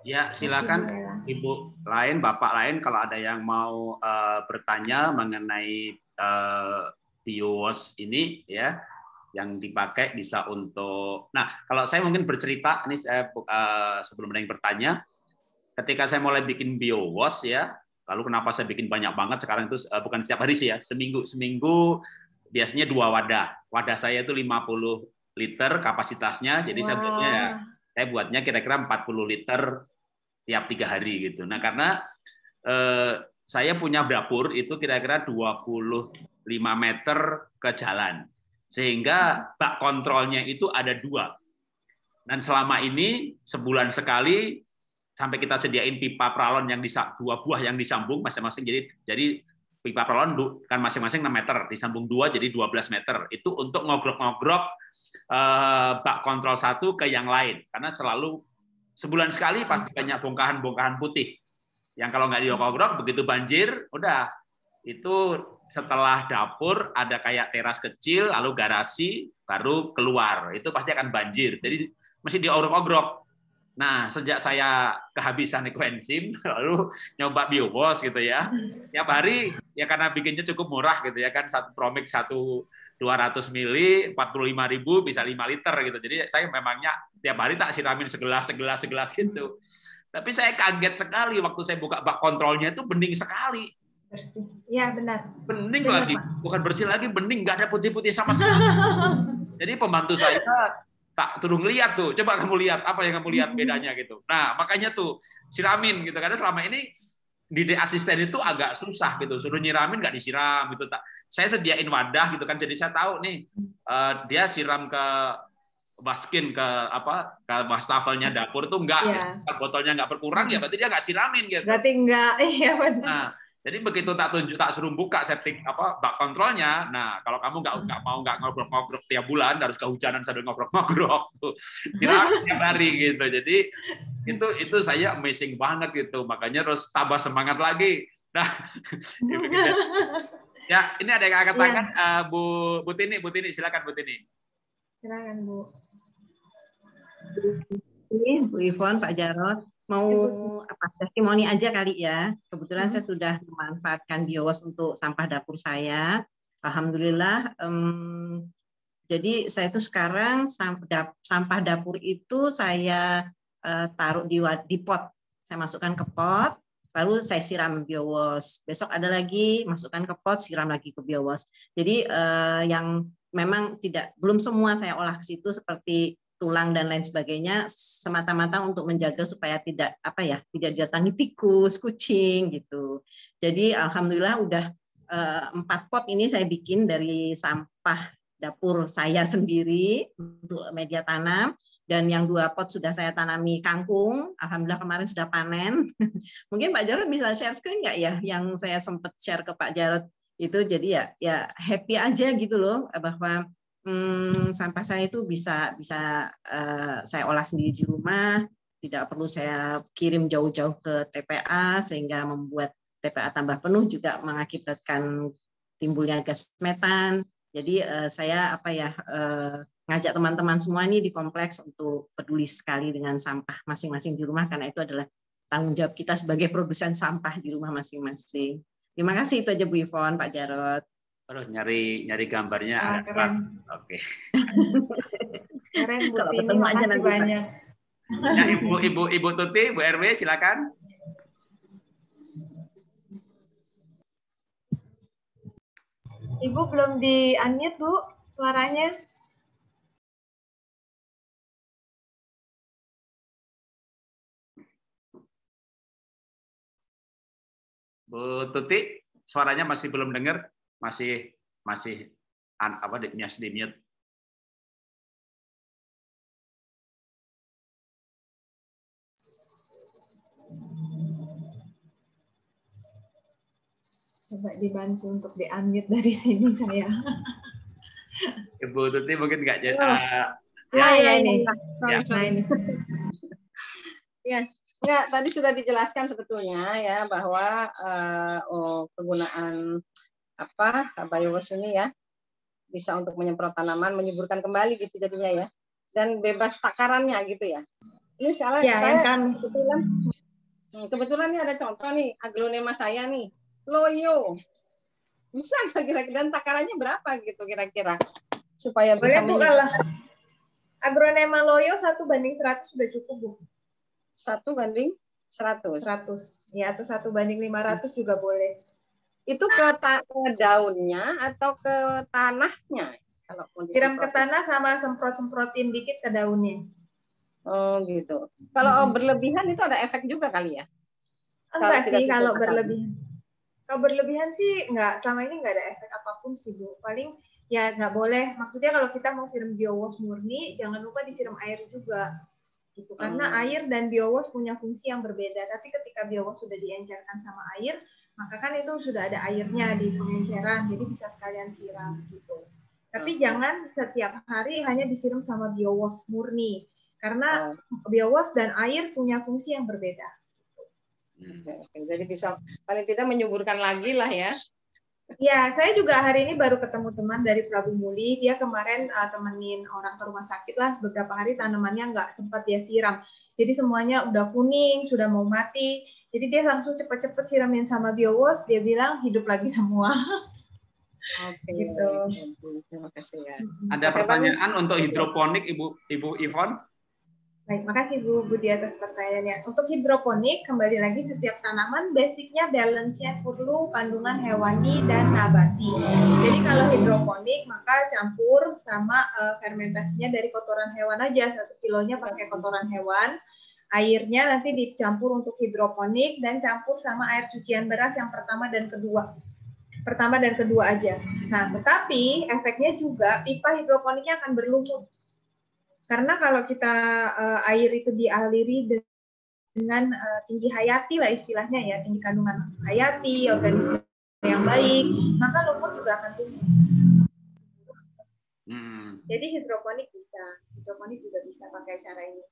Ya, silakan Ibu lain, Bapak lain kalau ada yang mau bertanya mengenai BioWash ini ya, yang dipakai bisa untuk. Nah, kalau saya mungkin bercerita, ini saya sebelum ada yang bertanya, ketika saya mulai bikin BioWash ya, lalu kenapa saya bikin banyak banget sekarang itu bukan setiap hari sih ya, seminggu biasanya 2 wadah. Wadah saya itu 50 liter kapasitasnya, jadi saya buatnya kira-kira 40 liter tiap 3 hari gitu. Nah, karena saya punya dapur itu kira-kira 25 meter ke jalan. Sehingga bak kontrolnya itu ada 2. Dan selama ini sebulan sekali sampai kita sediain pipa pralon yang 2 buah yang disambung masing-masing. Jadi pipa pralon kan masing-masing 6 meter, disambung 2 jadi 12 meter. Itu untuk ngogrok-ngogrok bak kontrol satu ke yang lain. Karena selalu sebulan sekali pasti banyak bongkahan-bongkahan putih. Yang kalau nggak diogrok begitu banjir, udah itu setelah dapur ada kayak teras kecil, lalu garasi, baru keluar. Itu pasti akan banjir. Jadi mesti diogrok-ogrok. Nah, sejak saya kehabisan ekoenzim, lalu nyoba BioWash gitu ya. Tiap hari, ya karena bikinnya cukup murah gitu ya kan, satu Promik 200 mili, 45.000 bisa 5 liter gitu. Jadi saya memangnya tiap hari tak siramin segelas gitu. Tapi saya kaget sekali waktu saya buka bak kontrolnya itu bening sekali. Iya benar. Bening lagi, bukan bersih lagi, bening, nggak ada putih-putih sama sekali. Jadi pembantu saya tak turun lihat tuh, coba kamu lihat apa yang kamu lihat bedanya gitu. Nah makanya tuh siramin gitu, karena selama ini di asisten itu agak susah gitu, suruh nyiramin nggak disiram gitu. Saya sediain wadah gitu kan, jadi saya tahu nih dia siram ke baskin ke wastafelnya dapur tuh enggak, gitu. Botolnya nggak berkurang ya berarti dia nggak siramin gitu. Berarti enggak, iya benar. Nah, jadi begitu tak suruh buka septic bak kontrolnya. Nah, kalau kamu nggak mau ngogrok-ngogrok tiap bulan, harus kehujanan sambil ngogrok-ngogrok tuh. Siramin tiap hari gitu. Jadi itu saya amazing banget gitu. Makanya terus tambah semangat lagi. Nah, ya ini ada yang akan katakan Bu Tini, silakan Bu Tini. Silakan Bu. Ini Bu Ivon, Pak Jarot. Mau testimoni aja kali ya. Kebetulan saya sudah memanfaatkan BioWash untuk sampah dapur saya. Alhamdulillah. Jadi saya itu sekarang sampah dapur itu saya taruh di pot. Saya masukkan ke pot, lalu saya siram BioWash. Besok ada lagi, masukkan ke pot, siram lagi ke BioWash. Jadi yang memang belum semua saya olah ke situ seperti tulang dan lain sebagainya, semata-mata untuk menjaga supaya tidak didatangi tikus, kucing gitu. Jadi alhamdulillah udah 4 pot ini saya bikin dari sampah dapur saya sendiri untuk media tanam, dan yang 2 pot sudah saya tanami kangkung. Alhamdulillah kemarin sudah panen. Mungkin Pak Jarod bisa share screen nggak ya yang saya sempat share ke Pak Jarod itu. Jadi ya happy aja gitu loh bahwa sampah saya itu bisa saya olah sendiri di rumah, tidak perlu saya kirim jauh-jauh ke TPA sehingga membuat TPA tambah penuh, juga mengakibatkan timbulnya gas metan. Jadi saya ngajak teman-teman semua ini di kompleks untuk peduli sekali dengan sampah masing-masing di rumah, karena itu adalah tanggung jawab kita sebagai produsen sampah di rumah masing-masing. Terima kasih, itu aja Bu Ivon, Pak Jarod. Terus nyari gambarnya keren. Oke. Keren Bu Kalau Tini, ketemu aja makasih nanti banyak. Ya, Ibu Tuti, Bu RW silakan. Ibu belum di-unmute Bu suaranya. Bu Tuti, suaranya masih belum dengar, masih di mute. Coba dibantu untuk di-unmute dari sini saya. Ibu Tuti mungkin nggak jadi. Ini. Nah, ini. Ya, enggak, tadi sudah dijelaskan sebetulnya ya bahwa penggunaan biowash ini ya bisa untuk menyemprot tanaman, menyuburkan kembali gitu jadinya ya, dan bebas takarannya gitu ya. Ini saya kebetulan nih ada contoh nih aglonema saya nih, loyo. Bisa nggak kira-kira, dan takarannya berapa gitu kira-kira supaya bisa menyuburkan? Aglonema loyo 1:100 sudah cukup, Bu. 1:100. 100. Ya, atau 1:500 juga boleh. Itu ke daunnya atau ke tanahnya? Kalau siram ke tanah sama semprot-semprotin dikit ke daunnya. Oh gitu. Kalau berlebihan itu ada efek juga kali ya? Enggak sih kalau berlebihan. Kalau berlebihan sih enggak, selama ini enggak ada efek apapun sih, Bu. Paling ya nggak boleh. Maksudnya kalau kita mau siram biowash murni, jangan lupa disiram air juga. Gitu. Karena air dan biowash punya fungsi yang berbeda. Tapi ketika biowash sudah diencerkan sama air, maka kan itu sudah ada airnya di pengenceran, jadi bisa sekalian siram gitu. Tapi jangan setiap hari hanya disiram sama biowash murni, karena biowash dan air punya fungsi yang berbeda. Jadi bisa paling tidak menyuburkan lagi lah ya. Ya, saya juga hari ini baru ketemu teman dari Prabu Muli. Dia kemarin temenin orang ke rumah sakit lah, beberapa hari tanamannya nggak sempat dia siram. Jadi semuanya udah kuning, sudah mau mati. Jadi dia langsung cepet-cepet siramin sama biowash. Dia bilang hidup lagi semua. Oke. Gitu. Terima kasih ya. Ada pertanyaan untuk hidroponik, Ibu Yvonne? Baik, makasih Bu Budi atas pertanyaannya. Untuk hidroponik, kembali lagi setiap tanaman basicnya balance-nya perlu kandungan hewani dan nabati. Jadi kalau hidroponik maka campur sama fermentasinya dari kotoran hewan aja, 1 kilonya pakai kotoran hewan. Airnya nanti dicampur untuk hidroponik dan campur sama air cucian beras yang pertama dan kedua. Pertama dan kedua aja. Nah, tetapi efeknya juga pipa hidroponiknya akan berlumut. Karena kalau kita air itu dialiri dengan tinggi hayati lah istilahnya ya, tinggi kandungan hayati, organisme yang baik, maka lumut juga akan tumbuh. Jadi hidroponik juga bisa pakai cara ini.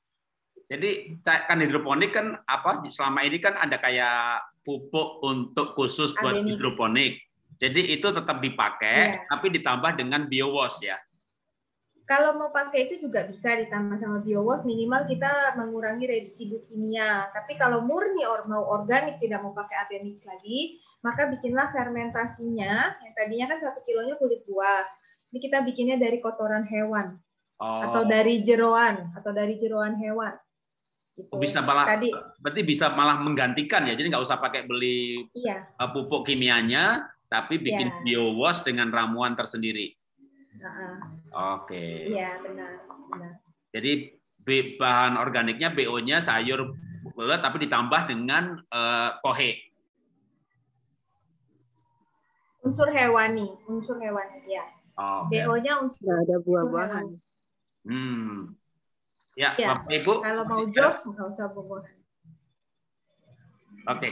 Jadi kan hidroponik kan selama ini kan ada kayak pupuk untuk khusus buat hidroponik. Jadi itu tetap dipakai, tapi ditambah dengan biowash ya. Kalau mau pakai itu juga bisa ditambah sama biowash, minimal kita mengurangi residu kimia. Tapi kalau murni mau organik, tidak mau pakai AB mix lagi, maka bikinlah fermentasinya. Yang tadinya kan 1 kilonya kulit buah. Ini kita bikinnya dari kotoran hewan. Atau dari jeroan hewan. Gitu. Berarti bisa malah menggantikan ya. Jadi nggak usah pakai beli pupuk kimianya, tapi bikin biowash dengan ramuan tersendiri. Oke. Iya, benar. Jadi bahan organiknya BO-nya sayur bulat tapi ditambah dengan kohe. Unsur hewani ya. BO-nya unsur ada buah-buahan. Ya, Bapak Ibu. Kalau mau jos nggak usah buah-buahan. Oke.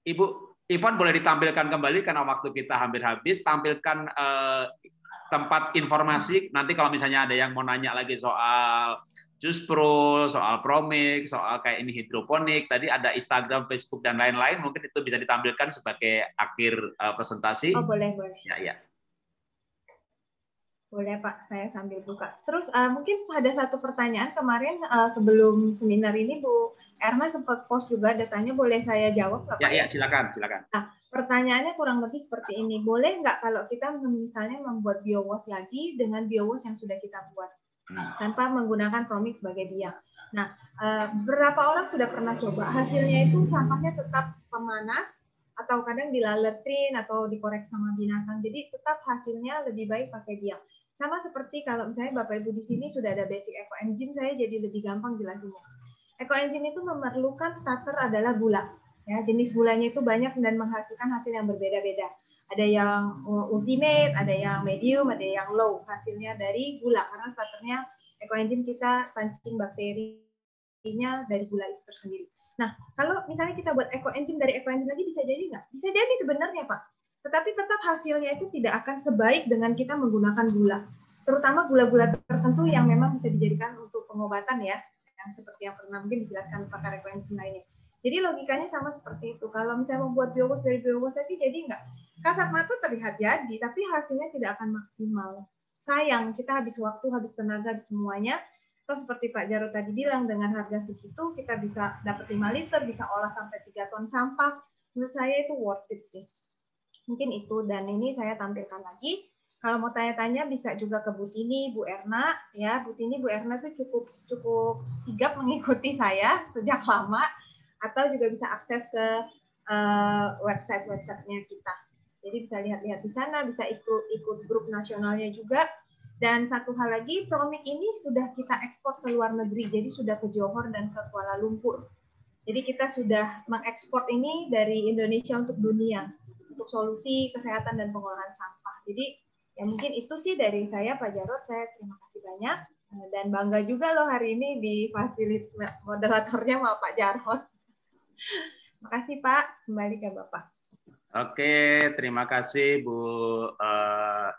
Ibu Yvonne boleh ditampilkan kembali karena waktu kita hampir habis. Tampilkan tempat informasi. Nanti kalau misalnya ada yang mau nanya lagi soal Jus Pro, soal Promix, soal kayak ini hidroponik. Tadi ada Instagram, Facebook dan lain-lain. Mungkin itu bisa ditampilkan sebagai akhir presentasi. Oh boleh. Ya. Boleh Pak, saya sambil buka. Terus mungkin ada satu pertanyaan kemarin sebelum seminar ini Bu Erna sempat post juga datanya, boleh saya jawab nggak Pak? Ya, silakan. Nah, pertanyaannya kurang lebih seperti ini. Boleh nggak kalau kita misalnya membuat biowash lagi dengan biowash yang sudah kita buat tanpa menggunakan Promix sebagai biang? Nah, berapa orang sudah pernah coba? Hasilnya itu sampahnya tetap pemanas atau kadang dilalertin atau dikorek sama binatang. Jadi tetap hasilnya lebih baik pakai biang. Sama seperti kalau misalnya Bapak Ibu di sini sudah ada basic ekoenzim, saya jadi lebih gampang jelasinnya. Ekoenzim itu memerlukan starter adalah gula. Ya, jenis gulanya itu banyak dan menghasilkan hasil yang berbeda-beda. Ada yang ultimate, ada yang medium, ada yang low. Hasilnya dari gula karena starternya ekoenzim kita pancing bakterinya dari gula itu tersendiri. Nah, kalau misalnya kita buat ekoenzim dari ekoenzim lagi bisa jadi nggak? Bisa jadi sebenarnya, Pak. Tetapi tetap hasilnya itu tidak akan sebaik dengan kita menggunakan gula. Terutama gula-gula tertentu yang memang bisa dijadikan untuk pengobatan ya, yang seperti yang pernah mungkin dijelaskan pakar ekoenzim lainnya. Jadi logikanya sama seperti itu. Kalau misalnya membuat BioWash dari BioWash tadi jadi nggak? Kasat mata terlihat jadi, tapi hasilnya tidak akan maksimal. Sayang, kita habis waktu, habis tenaga, habis semuanya. Atau seperti Pak Jarod tadi bilang, dengan harga segitu kita bisa dapat 5 liter, bisa olah sampai 3 ton sampah. Menurut saya itu worth it sih. Mungkin itu, dan ini saya tampilkan lagi. Kalau mau tanya-tanya bisa juga ke Bu Tini, Bu Erna. Ya, Bu Tini, Bu Erna itu cukup sigap mengikuti saya sejak lama. Atau juga bisa akses ke website-websitenya kita. Jadi bisa lihat-lihat di sana, bisa ikut grup nasionalnya juga. Dan satu hal lagi, Promik ini sudah kita ekspor ke luar negeri, jadi sudah ke Johor dan ke Kuala Lumpur. Jadi kita sudah mengekspor ini dari Indonesia untuk dunia, untuk solusi kesehatan dan pengolahan sampah. Jadi ya mungkin itu sih dari saya, Pak Jarod. Saya terima kasih banyak. Dan bangga juga loh hari ini di fasilitas moderatornya sama Pak Jarod. Terima kasih Pak, kembali ke Bapak. Oke, terima kasih Bu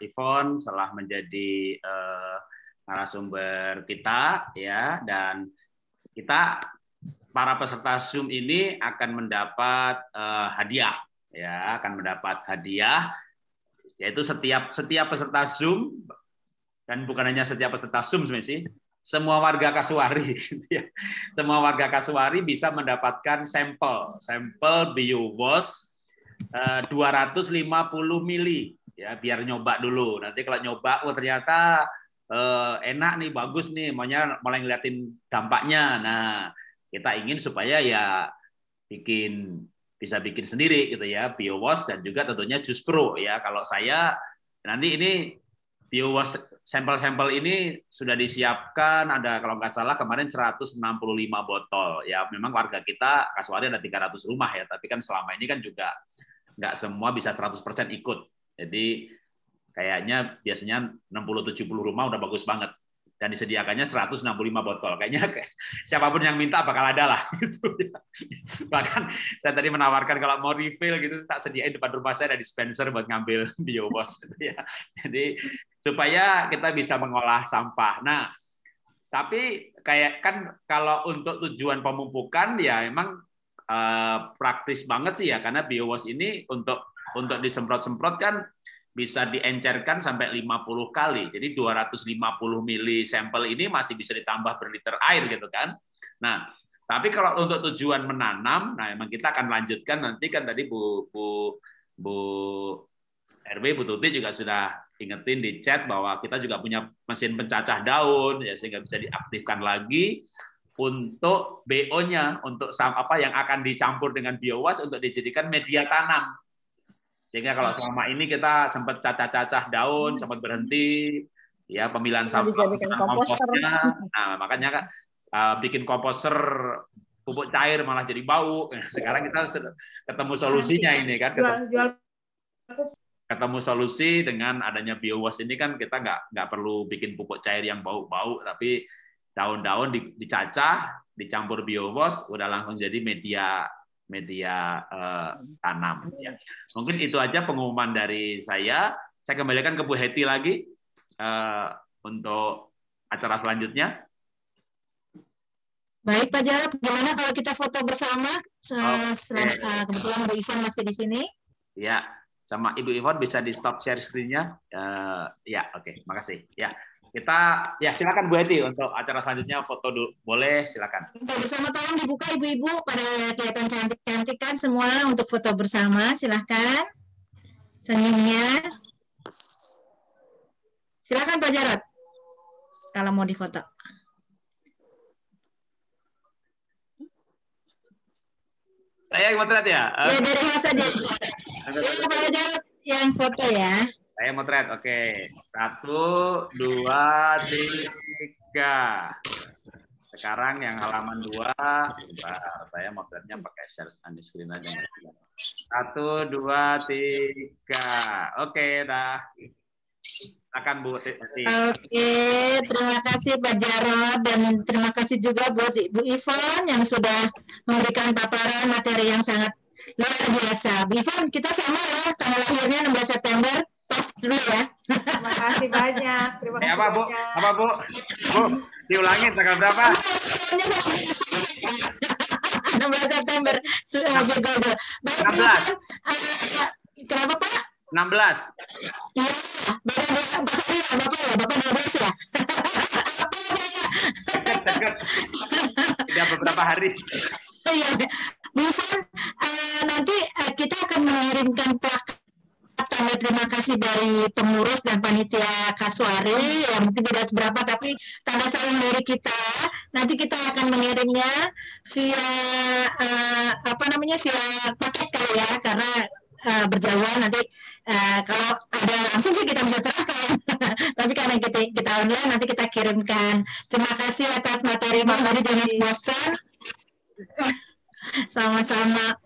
Yvonne telah menjadi narasumber kita ya, dan kita para peserta Zoom ini akan mendapat hadiah ya, akan mendapat hadiah yaitu setiap peserta Zoom, dan bukan hanya setiap peserta Zoom sebenarnya, semua warga Kasuari, semua warga Kasuari bisa mendapatkan sampel BioWash 250 mili, ya biar nyoba dulu. Nanti kalau nyoba, ternyata enak nih, bagus nih, maunya mulai ngeliatin dampaknya. Nah, kita ingin supaya ya bisa bikin sendiri gitu ya, BioWash dan juga tentunya Jus Pro ya. Kalau saya nanti ini BioWash sampel-sampel ini sudah disiapkan, ada kalau nggak salah kemarin 165 botol. Ya memang warga kita Kasuari ada 300 rumah ya, tapi kan selama ini kan juga nggak semua bisa 100% ikut. Jadi kayaknya biasanya 60-70 rumah udah bagus banget. Dan disediakannya 165 botol. Kayaknya siapapun yang minta bakal ada lah. Gitu. Bahkan saya tadi menawarkan kalau mau refill gitu, tak sediain depan rumah saya ada dispenser buat ngambil BioWash. Gitu ya. Jadi supaya kita bisa mengolah sampah. Nah, tapi kayak kan kalau untuk tujuan pemupukan ya emang praktis banget sih ya, karena BioWash ini untuk disemprot-semprot kan bisa diencerkan sampai 50 kali. Jadi 250 mili sampel ini masih bisa ditambah berliter air gitu kan. Nah, tapi kalau untuk tujuan menanam, nah emang kita akan lanjutkan nanti kan tadi Bu RW, Bu Tuti juga sudah ingetin di chat bahwa kita juga punya mesin pencacah daun ya, sehingga bisa diaktifkan lagi untuk BO-nya, untuk apa yang akan dicampur dengan BioWash untuk dijadikan media tanam. Sehingga kalau selama ini kita sempat cacah-cacah daun, sempat berhenti, ya pemilihan sampah, komposnya. Nah, makanya bikin komposter pupuk cair malah jadi bau. Sekarang kita ketemu solusinya ini kan. Ketemu solusi dengan adanya BioWash ini kan kita nggak perlu bikin pupuk cair yang bau-bau, tapi daun-daun dicacah, dicampur BioWash, udah langsung jadi media tanam. Ya. Mungkin itu aja pengumuman dari saya. Saya kembalikan ke Bu Heti lagi untuk acara selanjutnya. Baik Pak Jarod, gimana kalau kita foto bersama? Kebetulan Bu Yvonne masih di sini. Ya, sama Ibu Yvonne bisa di stop share screen-nya. Ya, oke, makasih. Ya. Kita silakan Bu Heti untuk acara selanjutnya foto dulu. Boleh, silakan. Bersama tolong dibuka Ibu-ibu pada kelihatan cantik-cantik kan semua untuk foto bersama. Silakan. Senyumnya. Silakan Pak Jarod. Kalau mau difoto. Saya yang motret ya? Ya dari Mas saja. Pak Jarod yang foto ya. Saya motret, oke. 1, 2, 3. Sekarang yang halaman 2, bentar, saya modernnya pakai share screen aja. 1, 2, 3. Oke, dah. Silakan Bu Titi. Oke, terima kasih Pak Jarod dan terima kasih juga buat Ibu Ivon yang sudah memberikan paparan materi yang sangat luar biasa. Bu Ivon, kita sama ya, tanggal lahirnya 16 September. Tos dulu ya. Terima kasih banyak. Terima kasih Apa Bu? banyak. Apa Bu? Bu, diulangin tanggal berapa? 16 September. Sudah Google. Baik, 16. Kenapa Pak? 16. Ya, Bapak 12 ya? Deket. Sudah beberapa hari. Iya, Bukan, nanti kita akan mengirimkan plakat tanda terima kasih dari pengurus dan panitia Kasuari, ya mungkin tidak seberapa, tapi tanda sayang dari kita. Nanti kita akan mengirimnya via via paket kali ya, karena berjauhan nanti kalau ada langsung sih kita bisa serahkan, tapi karena kita online nanti kita kirimkan. Terima kasih atas materi jangan bosan. Sama-sama.